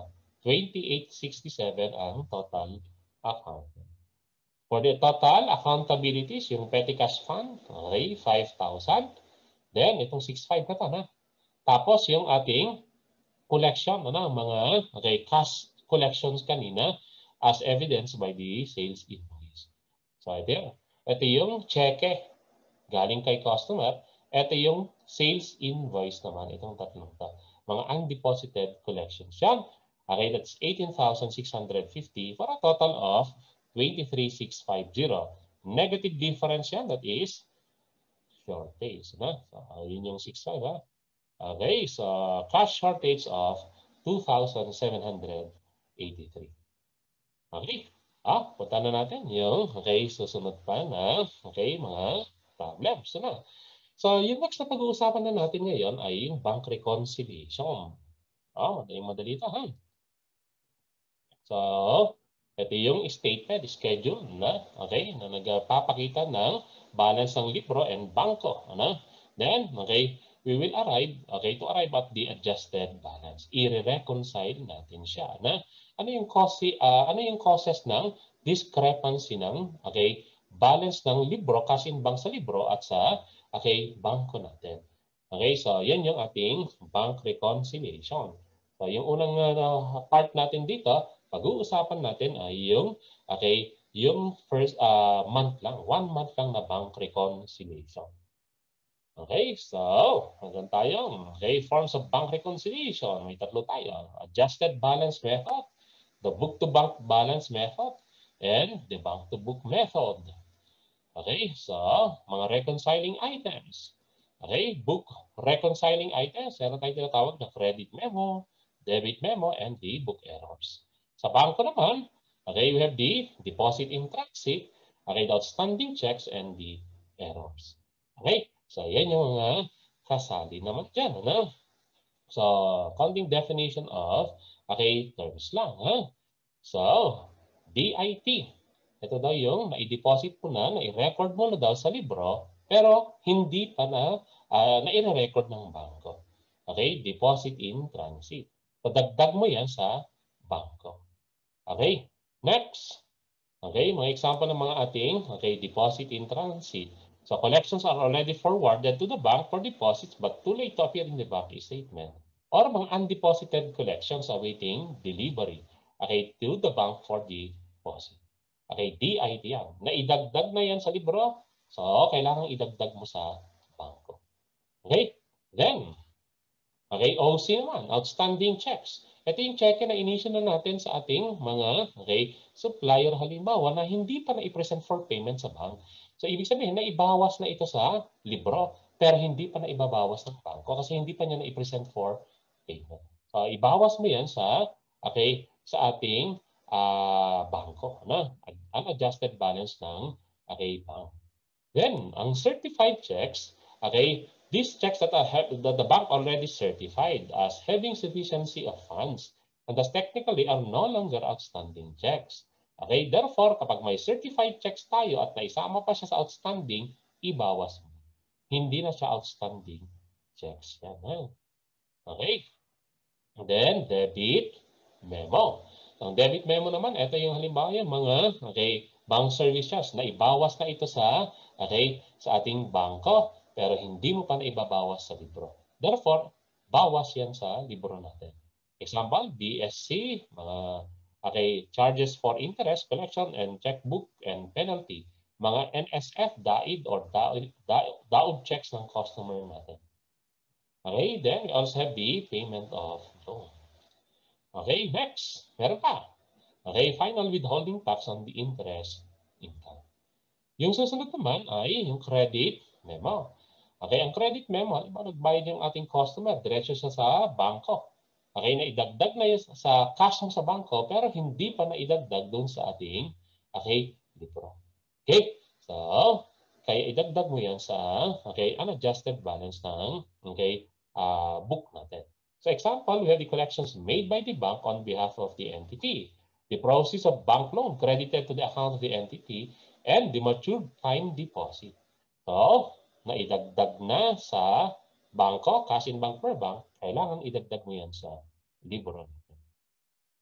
2867 ang total account. For the total accountabilities, yung petty cash fund, okay, 5,000. Then itong 6,500 na ito na. Tapos yung ating collection, mga okay, cash collections kanina as evidenced by the sales invoice. So ito yung cheque galing kay customer. Ito yung sales invoice naman, itong tatlong to. Mga undeposited collections. Yan. Okay, that's 18,650 for a total of 23,650. Negative difference yan, that is shortage. So, yun yung 6,500 ha. Okay, so cash shortage of 2,783. Okay, punta na natin yung, okay, susunod pa na, okay, mga problems. So, yung next na pag-uusapan na natin ngayon ay yung bank reconciliation. Madali ito, ha? So, ito yung statement, schedule na, okay, na nagpapakita ng balance ng libro and bangko. Then, okay, we will arrive, okay, to arrive at the adjusted balance. I-reconcile natin siya. Ano yung causes ng discrepancy ng, okay, balance ng libro, kasimbang sa libro at sa, okay, bangko natin. Okay, so yan yung ating bank reconciliation. So yung unang part natin dito, pag-uusapan natin ay yung, okay, yung first month lang, 1 month lang na bank reconciliation. Okay, so hanggang tayo. Okay, forms of bank reconciliation. May tatlo tayo. Adjusted balance method, the book-to-bank balance method, and the bank-to-book method. Okay, so mga reconciling items. Okay, book reconciling items. Meron tayong tinatawag na credit memo, debit memo, and the book errors. Sa bangko naman, okay, we have the deposit in transit, okay, the outstanding checks, and the errors. Okay. So, yan yung mga kasali naman dyan. So, counting definition of, okay, terms lang. So, DIT. Ito daw yung na-deposit mo na, na-record mo na daw sa libro, pero hindi pa na na-record ng bangko. Okay, deposit in transit. So, dagdag mo yan sa bangko. Okay, next. Okay, mga example ng mga ating, okay, deposit in transit. So collections are already forwarded to the bank for deposits but too late to appear in the bank statement. Or mga undeposited collections awaiting delivery, okay, to the bank for deposit. Okay, DIT yan. Naidagdag na yan sa libro, so kailangan idagdag mo sa bangko. Okay, then, okay, OC naman, outstanding checks. Ito yung cheque na inisyo na natin sa ating mga supplier halimbawa na hindi pa na-present for payment sa bank. So, ibig sabihin na ibawas na ito sa libro, pero hindi pa na ibabawas ng bangko kasi hindi pa niya na-present for payment. So, ibawas mo yan sa ating bangko, no? Unadjusted balance ng bank. Then, ang certified checks, these checks that the bank already certified as having sufficiency of funds and thus technically are no longer outstanding checks. Therefore, kapag may certified checks tayo at naisama pa siya sa outstanding, ibawas mo. Hindi na siya outstanding checks. Yan. Okay. And then, debit memo. Ang debit memo naman, ito yung halimbawa yung mga bank services na ibawas na ito sa ating bangko pero hindi mo pa na ibabawas sa libro. Therefore, bawas yan sa libro natin. Example, BSC, mga charges for interest, collection, and checkbook and penalty. Mga NSF, DAID, or DAUD checks ng customer natin. Okay, then we also have the payment of loan. Okay, next, meron pa. Final withholding tax on the interest income. Yung susunod naman ay yung credit memo. Ang credit memo, nagbayad yung ating customer, diretso siya sa bangko. Naidagdag na yun sa cash mo sa bangko, pero hindi pa naidagdag doon sa ating libro. So, kaya idagdag mo yan sa unadjusted balance ng book natin. So, example, we have the collections made by the bank on behalf of the entity. The proceeds of bank loan credited to the account of the entity and the matured time deposit. So, naidagdag na sa bangko, cash in bank per bank, kailangan idagdag mo yan sa libro.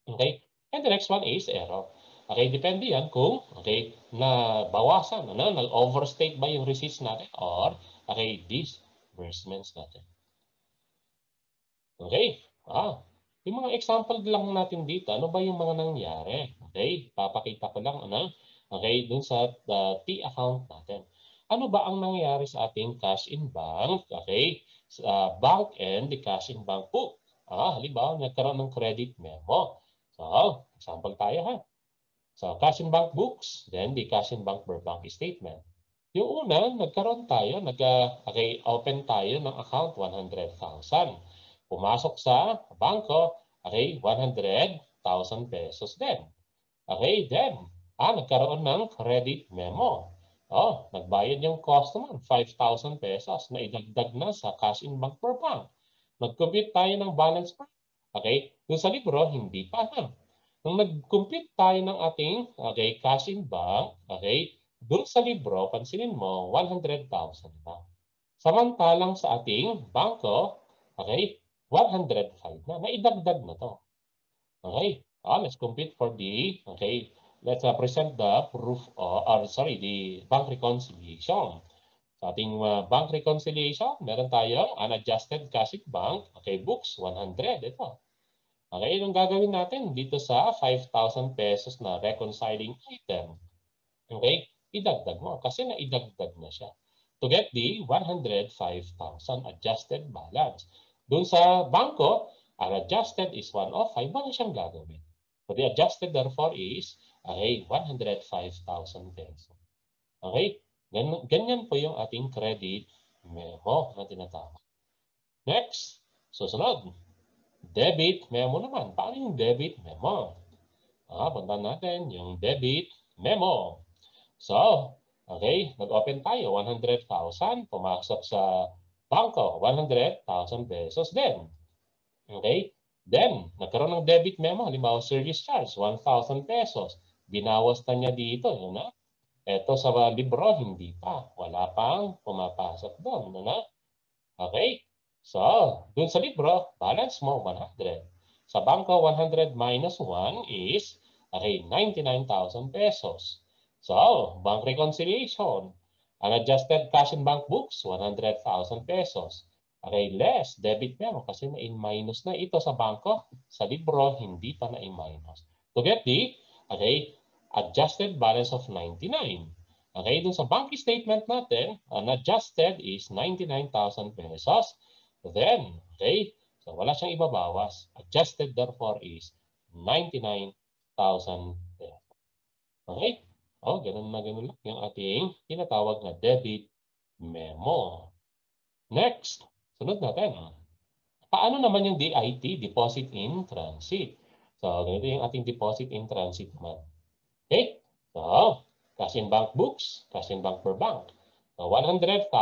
Okay? And the next one is error. Depende yan kung nabawasan, nag-overstate ba yung receipts natin or disbursements natin. Okay? Yung mga example lang natin dito, ano ba yung mga nangyari? Papakita ko lang, dun sa T account natin. Ano ba ang nangyari sa ating cash in bank? Sa bank and the cash in bank book. Halimbawa, nagkaroon ng credit memo. So, example tayo ha. So, cash in bank books, then the cash in bank per bank statement. Yung una, nagkaroon tayo, open tayo ng account 100,000. Pumasok sa bangko, 100,000 pesos din. Then, nagkaroon ng credit memo. Nagbayad yung customer 5,000 pesos na idagdag na sa cash in bank per bank. Nag-compute tayo ng balance per. Doon sa libro, hindi pa na. Nung nag-compute tayo ng ating cash in bank, doon sa libro, pansinin mo, 100,000 na. Samantalang sa ating bangko, 105 na. Naidagdag na to. Let's compute for the, let's present the proof, the bank reconciliation. Sa ating bank reconciliation, meron tayong unadjusted cash in bank, books, 100, ito. Anong gagawin natin dito sa 5,000 pesos na reconciling item? Idagdag mo kasi naidagdag na siya. To get the 105,000 adjusted balance. Doon sa bangko, unadjusted is 105, wala siyang gagawin. So the adjusted therefore is 105,000 pesos. Ganyan po yung ating credit memo na tinatawag. Next, susunod. Debit memo naman. Paano yung debit memo? Punta natin yung debit memo. So, nag-open tayo, 100,000, pumasok sa bangko, 100,000 pesos din. Then, nagkaroon ng debit memo, halimbawa service charge, 1,000 pesos. Binawas na niya dito, Ito sa libro, hindi pa. Wala pang pumapasok doon, So, dun sa libro, balance mo 100. Sa bangko, 100 minus 1 is 99,000 pesos. So, bank reconciliation. Unadjusted cash in bank books, 100,000 pesos. Less debit memo kasi na-in minus na ito sa bangko. Sa libro, hindi pa na-in minus. To get the adjusted balance of 99. Dun sa bank statement natin, unadjusted is 99,000 pesos. Then, So wala siyang ibabawas. Adjusted therefore is 99,000 pesos. Okay? O, ganun na ganun lang yung ating tinatawag na debit memo. Next, sunod natin. Paano naman yung DIT, Deposit in Transit? So, ganito yung ating deposit in transit naman. Okay? So, cash in bank books, cash in bank per bank. So, 100,000.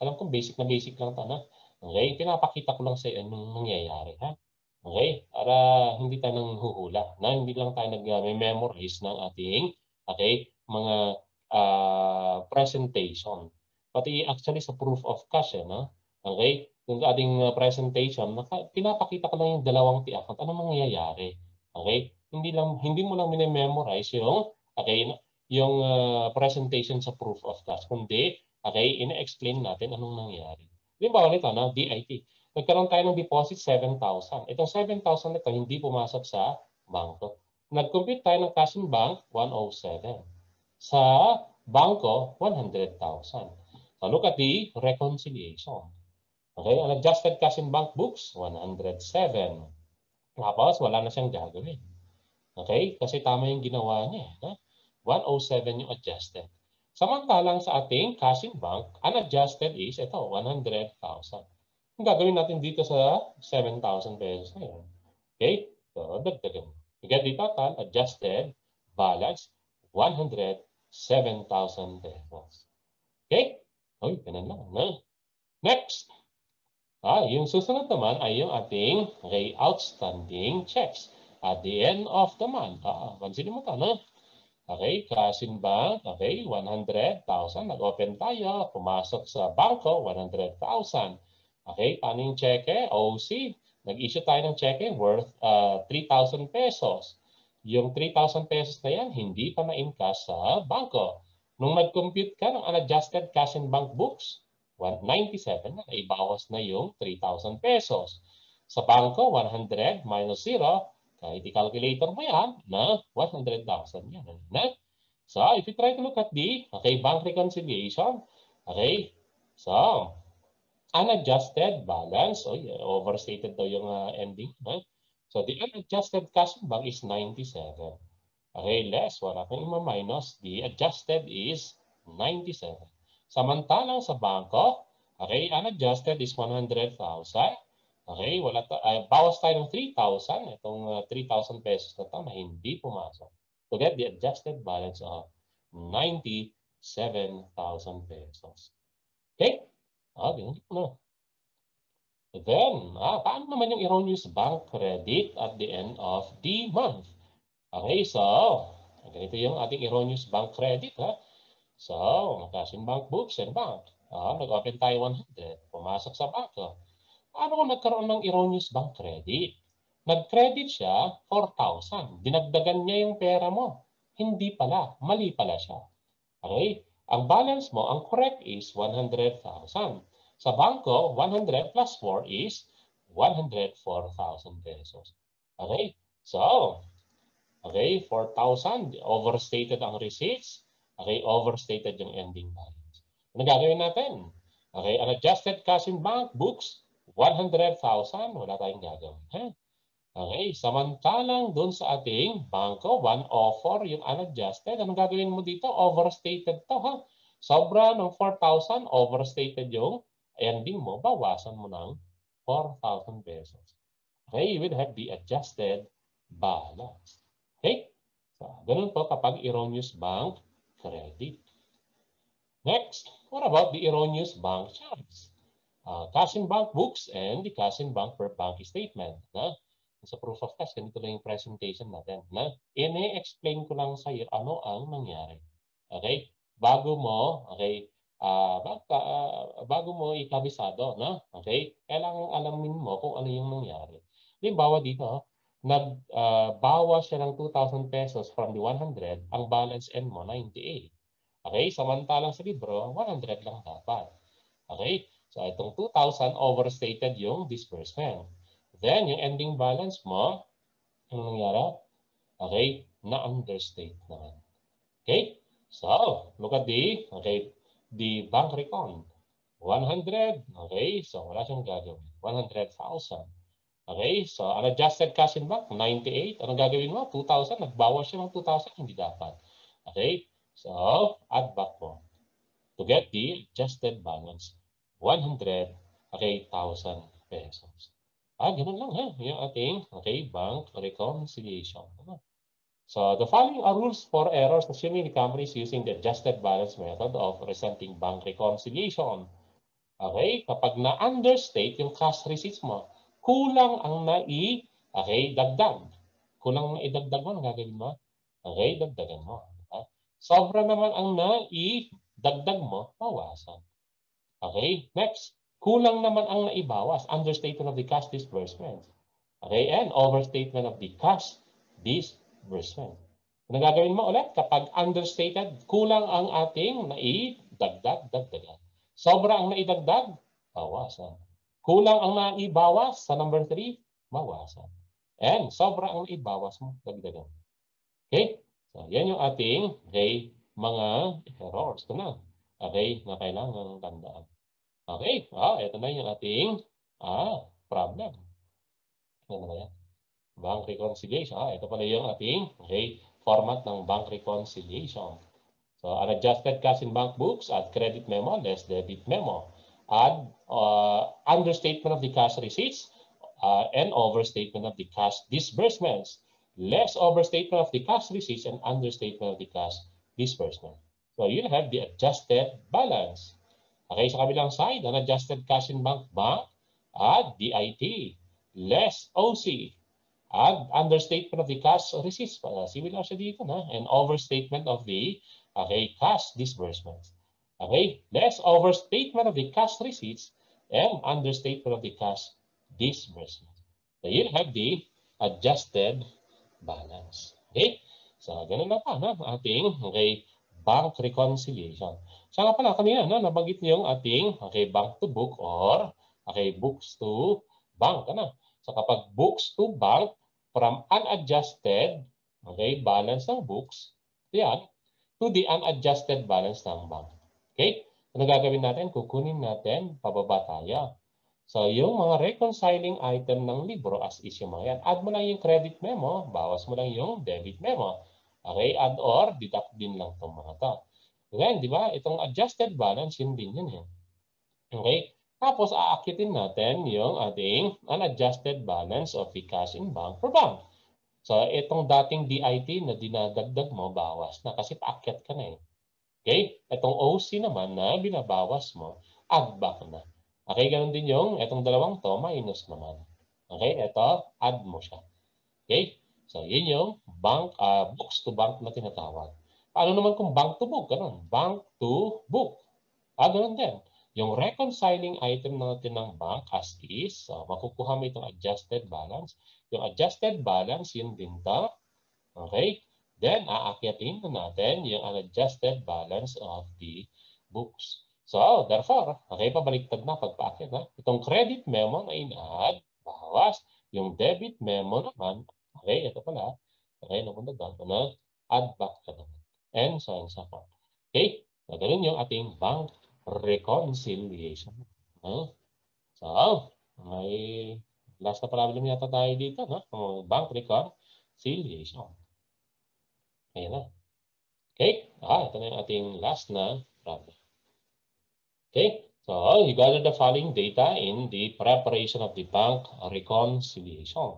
Alam ko basic na basic lang ito, na. Okay? Pinapakita ko lang sa iyo anong nangyayari, ha? Okay? Para hindi tayo nang huhula, na hindi lang tayo nag-memorize ng ating, okay, mga presentation. Pati actually sa proof of cash, no? Okay? Yung ating presentation, pinapakita ko lang yung dalawang account. Anong mangyayari? Okay? Hindi mo lang mini-memorize yung okay, yung presentation sa proof of cash, kundi okay, ina-explain natin anong nangyayari. Halimbawa nito, no, DIT. Nagkaroon tayo ng deposit 7,000. Itong 7,000 nito hindi pumasok sa bangko. Nag-compute tayo ng cash in bank 107. Sa bangko 100,000. So look at the reconciliation. Okay, an adjusted cash in bank books 107. Tapos wala na siyang gagawin. Okay? Kasi tama yung ginawa niya. 107 yung adjusted. Samantalang sa ating cash in bank, unadjusted is ito, 100,000. Ang gagawin natin dito sa 7,000 pesos na yun. Okay? So, dagdagan. You get the total adjusted balance, 107,000 pesos. Okay? Okay, ganun lang. No? Next. Yung susunod naman ay yung ating okay, outstanding checks. At the end of the month, pansinin mo ito, no? Okay, cash in bank, okay, 100,000. Nag-open tayo, pumasok sa bangko, 100,000. Okay, paano yung cheque? OC. Nag-issue tayo ng cheque worth 3,000 pesos. Yung 3,000 pesos na yan, hindi pa na-encash sa bangko. Nung nag-compute ka ng unadjusted cash in bank books, 197 na, ibawas na yung 3,000 pesos. Sa bangko, 100 minus 0, kahit i-calculator mo yan, na 100,000 yan. Na? So, if you try to look at the okay, bank reconciliation, okay, so, unadjusted balance, overstated daw yung ending. So, the unadjusted cash in bank is 97. Okay, less, wala kang ima-minus. The adjusted is 97. Samantalang sa bangko, okay, unadjusted is 100,000. Okay, bawas tayo ng 3,000. Itong 3,000 pesos na ito na hindi pumasok. To get the adjusted balance of 97,000 pesos. Okay? Ganun no. Then, paano naman yung erroneous bank credit at the end of the month? Okay, so, ganito yung ating erroneous bank credit, ha? So, cash in bank books and bank. Nag-open tayo 100, pumasok sa bangko. Ano kung nagkaroon ng erroneous bank credit? Nag-credit siya 4,000. Dinagdagan niya yung pera mo. Hindi pala, mali pala siya. Okay? Ang balance mo, ang correct is 100,000. Sa bangko, 100 plus 4 is 104,000 pesos. Okay? So, okay, 4,000. Overstated ang receipts. Okay, overstated yung ending balance. Ano gagawin natin? Okay, unadjusted cash in bank books, 100,000. Wala tayong gagawin. Ha? Okay, samantalang dun sa ating bangko, 104 yung unadjusted. Anong gagawin mo dito? Overstated to, ha? Sobra ng 4,000, overstated yung ending mo. Bawasan mo ng 4,000 pesos. Okay, you will have the adjusted balance. Okay? So, ganun po kapag erroneous bank credit. Next, what about the erroneous bank charge? Cash in bank books and the cash in bank per bank statement. Na? Sa proof of cash, ganito lang yung presentation natin. Na? Ine-explain ko lang sa iyo ano ang nangyari. Okay? Bago mo, okay, bago mo ikabisado, no? Okay? Kailangan alamin mo kung ano yung nangyari. Halimbawa dito, nagbawas siya ng 2,000 pesos from the 100, ang balance end mo 98. Okay? Samantalang sa libro, 100 lang dapat. Okay? So itong 2,000 overstated yung disbursement. Then yung ending balance mo, ano nangyari? Okay? Na-understate naman. Okay? So, look at the bank recon. 100. Okay? So wala siyang gagawin. 100,000. Okay, so unadjusted cash in bank, 98. Anong gagawin mo? 2,000. Nagbawas siya ng 2,000. Hindi dapat. Okay, so add back mo to get the adjusted balance, 100, okay, 1,000 pesos. Ganun lang ha, yung ating, okay, bank reconciliation. So the following are rules for errors assuming the company is using the adjusted balance method of presenting bank reconciliation. Okay, kapag na-understate yung cash receipts mo, kulang ang dagdag. Kulang na idagdag mo, ang gagawin mo? Okay, dagdagan mo. Sobra naman ang dagdag mo, bawasan. Okay, next. Kulang naman ang naibawas, understatement of the cash disbursement. Okay, and overstatement of the cash disbursement. Ano gagawin mo ulit? Kapag understated, kulang ang ating dagdagan. Sobra ang naidagdag, bawasan. Kulang ang naibawas sa number 3, bawasan. And sobra ang naibawas mo, dagdagan. Okay? So, yan yung ating mga errors. Ito na. Okay, na kailangan tandaan. Okay, ito na yung ating problem. Ano na yan? Bank reconciliation. Ito pala yung ating format ng bank reconciliation. So, unadjusted cash in bank books, add credit memo, less debit memo. Add understatement of the cash receipts and overstatement of the cash disbursements. Less overstatement of the cash receipts and understatement of the cash disbursement. So, you'll have the adjusted balance. Okay, sa kabilang side, unadjusted cash in bank, add DIT, less OC, add understatement of the cash receipts. Similar siya dito, and overstatement of the cash disbursements. Okay, less overstatement of the cash receipts and understatement of the cash disbursements. So, you'll have the adjusted balance. Okay, so ganun na pa ating bank reconciliation. So nga pala, kanina nabanggit niyo yung ating bank to book or books to bank. So kapag books to bank, from unadjusted balance ng books, yan, to the unadjusted balance ng bank. Okay? Ano gagawin natin? Kukunin natin, pababa tayo. So yung mga reconciling item ng libro as is yung mga yan. Add mo lang yung credit memo, bawas mo lang yung debit memo. Okay, add or deduct din lang itong mga to. Then, di ba, itong adjusted balance, yun din yun. Okay, tapos aakyatin natin yung ating unadjusted balance of the cash in bank per bank. So, itong dating DIT na dinadagdag mo, bawas na kasi paakyat ka na . Okay, itong OC naman na binabawas mo, add back na. Okay, ganun din yung itong dalawang to, minus naman. Okay, ito, add mo siya. Okay, so yun yung bank, books to bank na tinatawag. Paano naman kung bank to book? Ganun, bank to book. Ganun din. Yung reconciling item natin ng bank as is, makukuha mo itong adjusted balance. Yung adjusted balance, yun din to. Okay, then aakyatin na natin yung unadjusted balance of the books. So, therefore, pabaliktad na pagpaakyat. Itong credit memo na in-add, bawas. Yung debit memo naman, ito pala, napunta doon, add back ka naman. And so on and so forth. Okay, so ganun yung ating bank reconciliation. So, may last na problem yata tayo dito, bank reconciliation. Ayan na. Okay, ito na yung ating last na problem. Okay, so you gather the following data in the preparation of the bank reconciliation.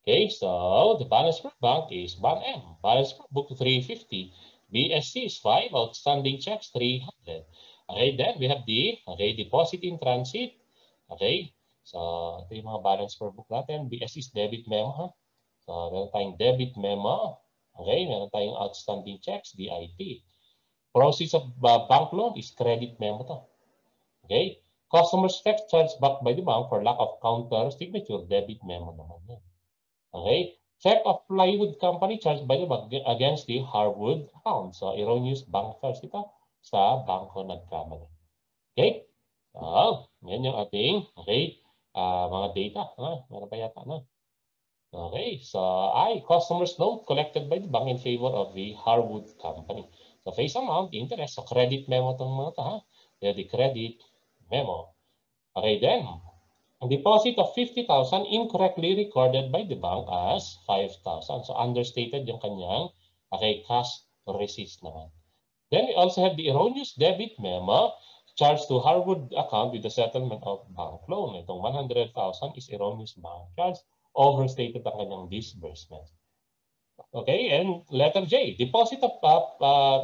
Okay, so the balance per bank is 1M. Balance per book 350. BSC is 5. Outstanding checks 300. Okay, then we have the deposit in transit. Okay, so ito yung mga balance per book natin. BSC is debit memo. So meron tayong debit memo. Okay, meron tayong outstanding checks, DIT. Proceeds of bank loan is credit memo to. Okay, customer's check charged back by the bank for lack of counter signature, debit memo naman yan. Okay, check of plywood company charged by the bank against the hardwood account. So, erroneous bank charge ito sa bangko nagkamali. Okay, yan yung ating mga data. Meron pa yata, Okay, so customer's note collected by the bank in favor of the hardwood company. So, face amount, interest, so credit memo itong mga ito, the credit memo. Okay, then, deposit of 50,000 incorrectly recorded by the bank as 5,000. So understated yung kanyang cash receipts naman. Then we also have the erroneous debit memo charged to Harwood account with the settlement of bank loan. Itong 100,000 is erroneous bank charge, overstated ang kanyang disbursement. Okay, and letter J, deposit of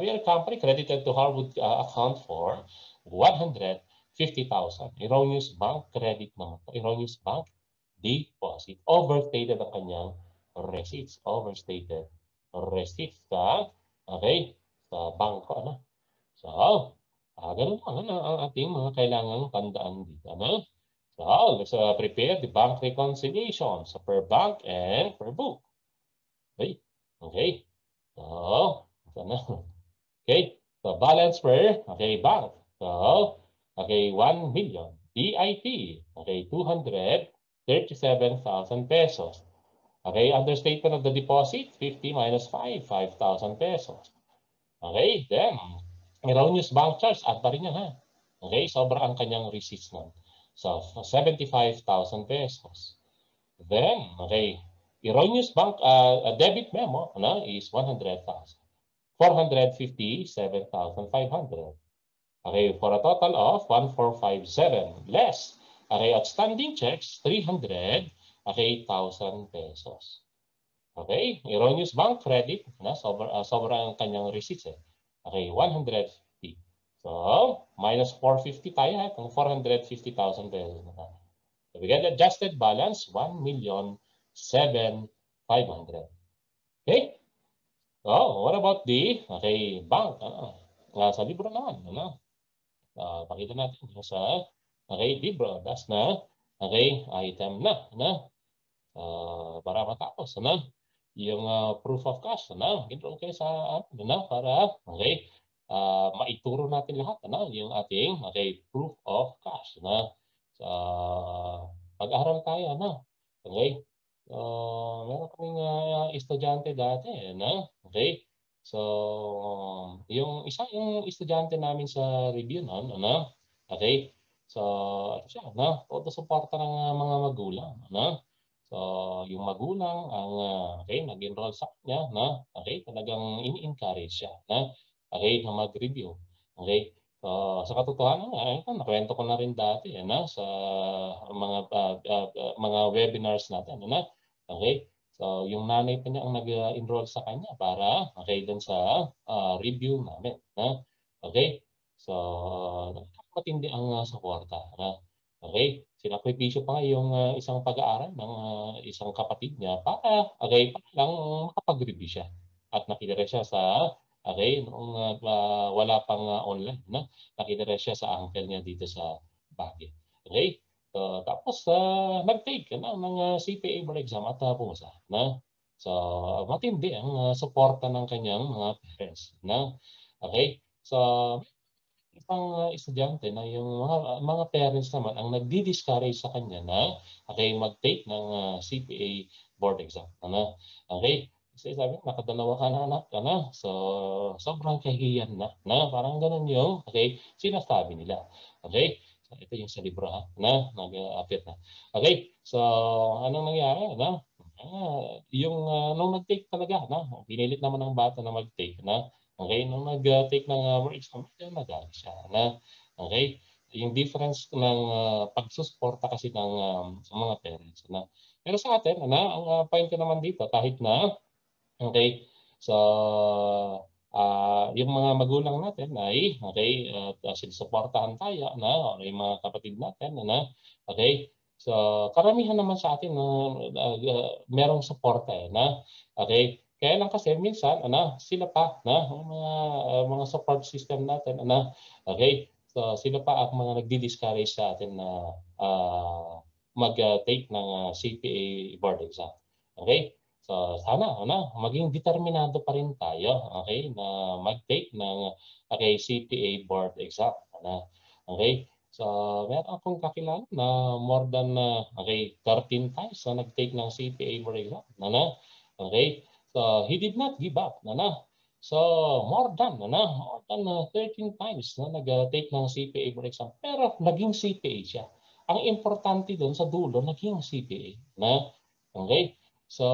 real company credited to Harwood account for 150,000. Erroneous bank credit naman. Erroneous bank deposit. Overstated ang kanyang receipts. Overstated receipts okay, sa bangko. Ano? So, ganun lang ang ating mga kailangang tandaan dito. Ano? So, let's prepare the bank reconciliation so per bank and per book. Okay. Okay. So, okay. So, balance per, okay, bank. So, okay, 1 million. DIT, okay, 237,000 pesos. Okay, understatement of the deposit, 50 minus 5, 5,000 pesos. Okay, then, erroneous bank charge, add pa rin yan, ha? Okay, sobra ang kanyang receipts nun. So, 75,000 pesos. Then, okay, erroneous bank debit memo is 100,000. 457,500. Okay, for a total of 1,457 less. Okay, outstanding checks 300,000 pesos. Okay, erroneous bank credit sobra ang kanyang receipts eh. Okay, 150. So, minus 450 tayo kung 450,000 pesos. So we get adjusted balance 1,750,000. Okay? Oh, what about the bank? Sa libro naman. Pakita natin sa libro. That's na item na. Para matapos. Yung proof of cash. Ginroon kayo sa para maituro natin lahat. Yung ating proof of cash. Pag-aaral tayo, okay? Meron kaming estudyante dati, okay? So, yung estudyante namin sa review okay? So, siya, todo suporta ng mga magulang, So, yung magulang ang nag-enroll sa kanya, okay? Talagang ini-encourage siya, okay, na mag-review, okay? So, sa katotohanan, nakwento ko na rin dati sa mga webinars natin, okay? So, yung nanay pa niya ang nag-enroll sa kanya para doon sa review namin, okay? So, matindi ang suporta, okay? Sinakripisyo pa nga yung isang pag-aaral ng isang kapatid niya para lang makapag-review siya at nakita siya sa noong wala pang online, nakita siya sa uncle niya dito sa Baguio. Okay? So, tapos nag-take ng CPA board exam at pumasa. So, matindi ang suporta ng kanyang mga parents. Okay? So, isang estudyante na yung mga parents naman ang nagdi-discourage sa kanya na mag-take ng CPA board exam. Okay? Kasi sabi, nakadalawa ka na anak, so sobrang kahihiyan na, parang ganun yung sinasabi nila. Okay? So, ito yung sa libro nag-appear na. Okay? So, anong nangyari? Yung nung nag-take talaga, pinilit naman ng bata na mag-take, okay? Nung nag-take ng board exam, nagalit siya, okay? Yung difference ng pagsusuporta kasi ng mga parents, Pero sa atin, ang point ko naman dito, kahit na okay, so yung mga magulang natin ay sinusuportahan tayo yung mga kapatid natin okay, so karamihan naman sa atin merong suporta okay, kaya lang kasi minsan sila pa mga support system natin okay, so sila pa ang mga nagdi-discourage sa atin na mag-take ng CPA board exam. Okay? So sana maging determinado pa rin tayo, okay, na mag-take ng CPA board exam. Okay? So meron akong kakilala na more than 13 times na nag-take ng CPA board exam. Okay? So he did not give up. So more than 13 times na nag-take ng CPA board exam pero naging CPA siya. Ang importante doon sa dulo, naging CPA. Na? Okay? So,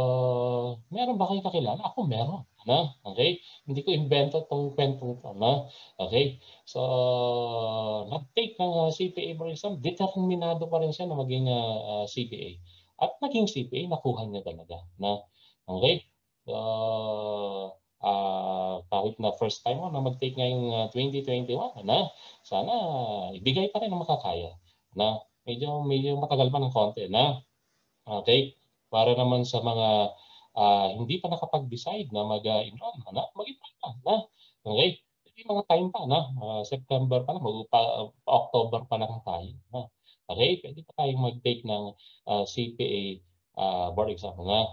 meron ba kayong kakilala? Ako meron. Na? Okay? Hindi ko invento itong kwentong ito. Na? Okay? So, nag-take ng CPA for exam, determinado pa rin siya na maging CPA. At naging CPA, nakuha niya talaga. Na? Okay? So, kahit na first time mo na mag-take ngayong 2021, na? Sana ibigay pa rin ang makakaya. Na? Medyo matagal pa ng konti. Na? Okay? Para naman sa mga hindi pa nakapag-decide na mag-enroll, mag-enroll pa. Na? Okay? May mga time pa, na? September pa lang, October pa lang tayo. Na? Okay? Pwede pa tayong mag-take ng CPA board exam. Na?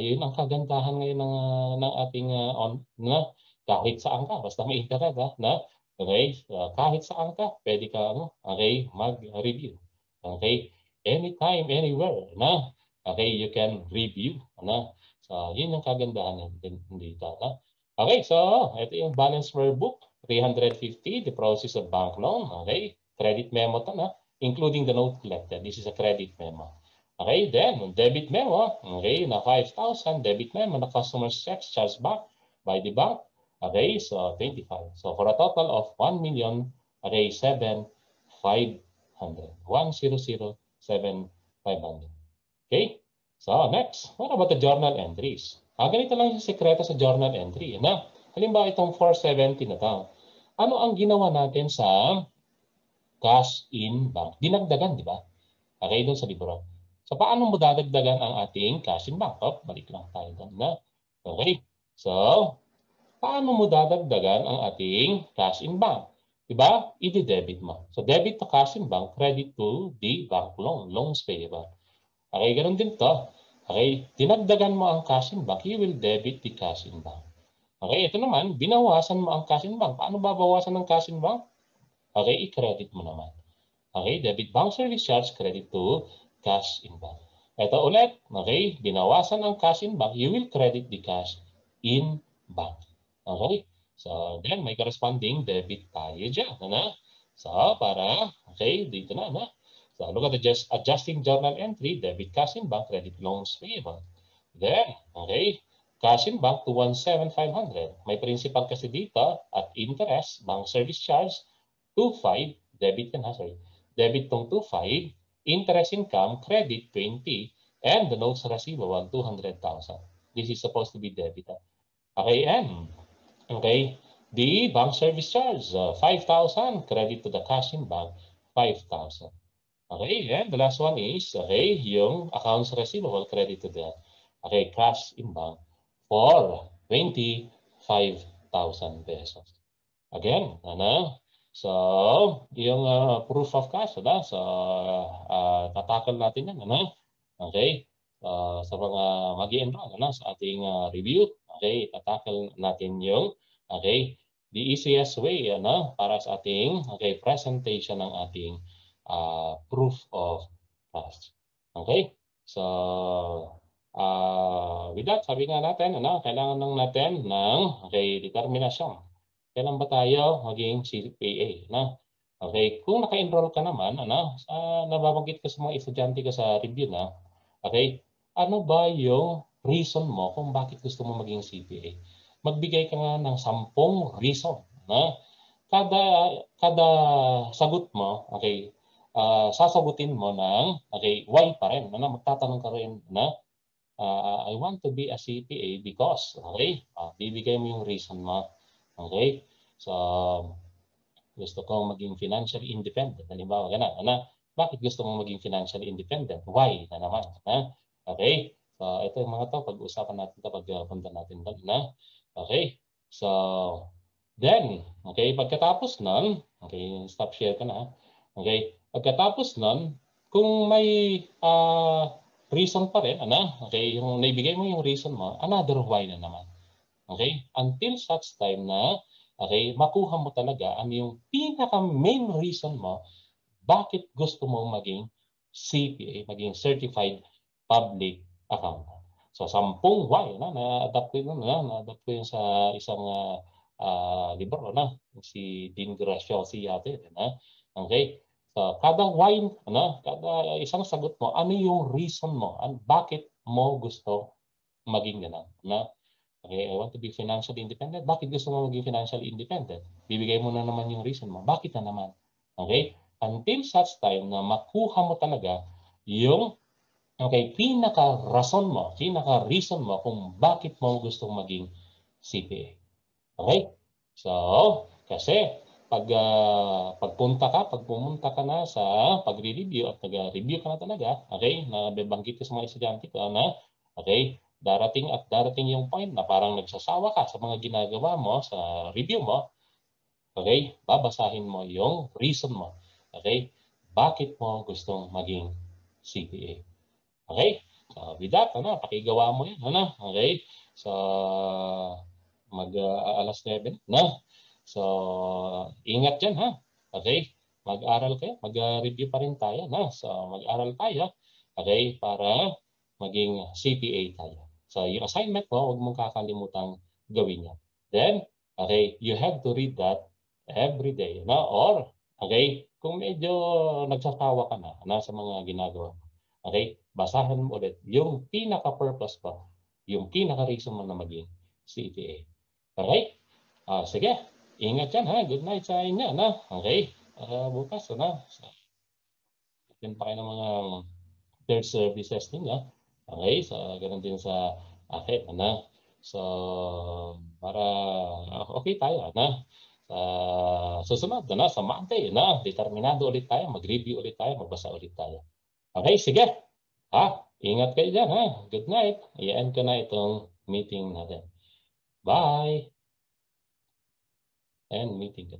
Yun ang kagandahan ngayon ng ating na? Kahit saan ka, basta may internet. Na? Okay? Kahit saan ka, pwede ka okay, mag-review. Okay? Anytime, anywhere. Na? Okay, you can review. Ano? So, yun yung kagandahan dito. No? Okay, so ito yung balance workbook. 350, the process of bank loan. Okay, credit memo to, no? Including the note collected. This is a credit memo. Okay, then debit memo. Okay, na 5,000. Debit memo na customer checks charged back by the bank. Okay, so 25. So for a total of 1 million, okay, 7,500. 1,007,500. Okay? So, next. What about the journal entries? Ganito lang yung sekreto sa journal entry. Na, halimbawa itong 470 na to. Ano ang ginawa natin sa cash in bank? Dinagdagan, di ba? Okay, doon sa libro. So, paano mo dadagdagan ang ating cash in bank? Balik lang tayo doon na. Okay. So, paano mo dadagdagan ang ating cash in bank? Diba? I-debit mo. So, debit to cash in bank, credit to the bank loan, loans payable. Okay, ganun din to. Okay, dinagdagan mo ang cash in bank, you will debit the cash in bank. Okay, ito naman, binawasan mo ang cash in bank. Paano babawasan ng cash in bank? Okay, i-credit mo naman. Okay, debit bank service charge, credit to cash in bank. Ito ulit, okay, binawasan ang cash in bank, you will credit the cash in bank. Okay, so then may corresponding debit tayo dyan. Ano? So, para, okay, dito na. So look at the adjusting journal entry, debit cash in bank, credit loans payable. Then, okay, cash in bank to 17,500. May principal kasi dito at interest, bank service charge, 2,500, debit yan sorry. Debit tong 2,500, interest income, credit 20, and the notes receivable, 200,000. This is supposed to be debit. Okay, and, okay, the bank service charge, 5,000, credit to the cash in bank, 5,000. Okay, and the last one is, okay, yung accounts receivable credit to the, okay, cash in bank for 25,000 pesos. Again, ano? So, yung proof of cash, ano? So, tatakal natin yan, ano? Okay? Sa mga mag-i-enroll, ano? Sa ating review, okay? Tatakal natin yung, okay, the easiest way, ano? Para sa ating, okay, presentation ng ating proof of trust. Okay? So, with that, sabi nga natin, ano, kailangan lang natin ng okay, determinasyon. Kailan ba tayo maging CPA? No? Okay, kung naka-enroll ka naman, ano, nababanggit ka sa mga estudyante ka sa review na, okay, ano ba yung reason mo kung bakit gusto mo maging CPA? Magbigay ka nga ng 10 reason. No? Kada sagot mo, okay, sasagutin mo ng, okay, why pa rin. Ano, magtatanong ka rin na, I want to be a CPA because, okay, bibigay mo yung reason mo. Okay, so, gusto kong maging financially independent. Halimbawa, gano'n. Ano, bakit gusto mong maging financially independent? Why na naman? Okay, so ito yung mga to, pag-usapan natin kapag punta natin doon. Okay, so, then, okay, pagkatapos nun, okay, stop share ka na. Okay, pagkatapos nun, kung may reason pa rin, ano, okay, yung naibigay mo yung reason mo, another why na naman. Okay, until such time na, okay, makuha mo talaga ano yung pinaka-main reason mo bakit gusto mo maging CPA, maging Certified Public Accountant. So, 10 why, na-adapt ko yun sa isang libro, si Dean Graciosi yate. Okay? So, kada why, kada isang sagot mo, ano yung reason mo? Bakit mo gusto maging gano'n? Okay, I want to be financially independent. Bakit gusto mo maging financially independent? Bibigay mo na naman yung reason mo. Bakit na naman? Okay? Until such time na makuha mo talaga yung pinaka-rason mo, pinaka-reason mo kung bakit mo gustong maging CPA. Okay? So, kasi pag pumunta ka na sa pagre-review at nag-review ka na talaga, okay, na bebanggit ko sa mga estudyante ko na, okay, darating yung point na parang nagsasawa ka sa mga ginagawa mo sa review mo, okay, babasahin mo yung reason mo, okay, bakit mo gustong maging CPA. Okay? So, with that, pakigawa mo yan, okay? So, alas 9 na. So, ingat dyan, ha? Okay? Mag-aral kayo, mag-review pa rin tayo, So, mag-aral tayo, okay? Para maging CPA tayo. So, yung assignment mo, huwag mong kakalimutang gawin yan. Then, okay, you have to read that every day, Or, okay, kung medyo nagsasawa ka na, sa mga ginagawa mo, okay, basahin mo ulit yung pinaka-purpose mo, yung pinaka-reason mo na maging CPA. Okay? Sige, ingat yan, ha? Good night sa inyo, Okay? Bukas, din pa kayo ng mga third services ninyo. Okay? So, ganun din sa akin, So, para okay tayo, Sa susunod, sa Monday, determinado ulit tayo, mag-review ulit tayo, magbasa ulit tayo. Okay, sige. Ingat kayo dyan, ha? Good night. I-end ko na itong meeting natin. Bye! And meeting.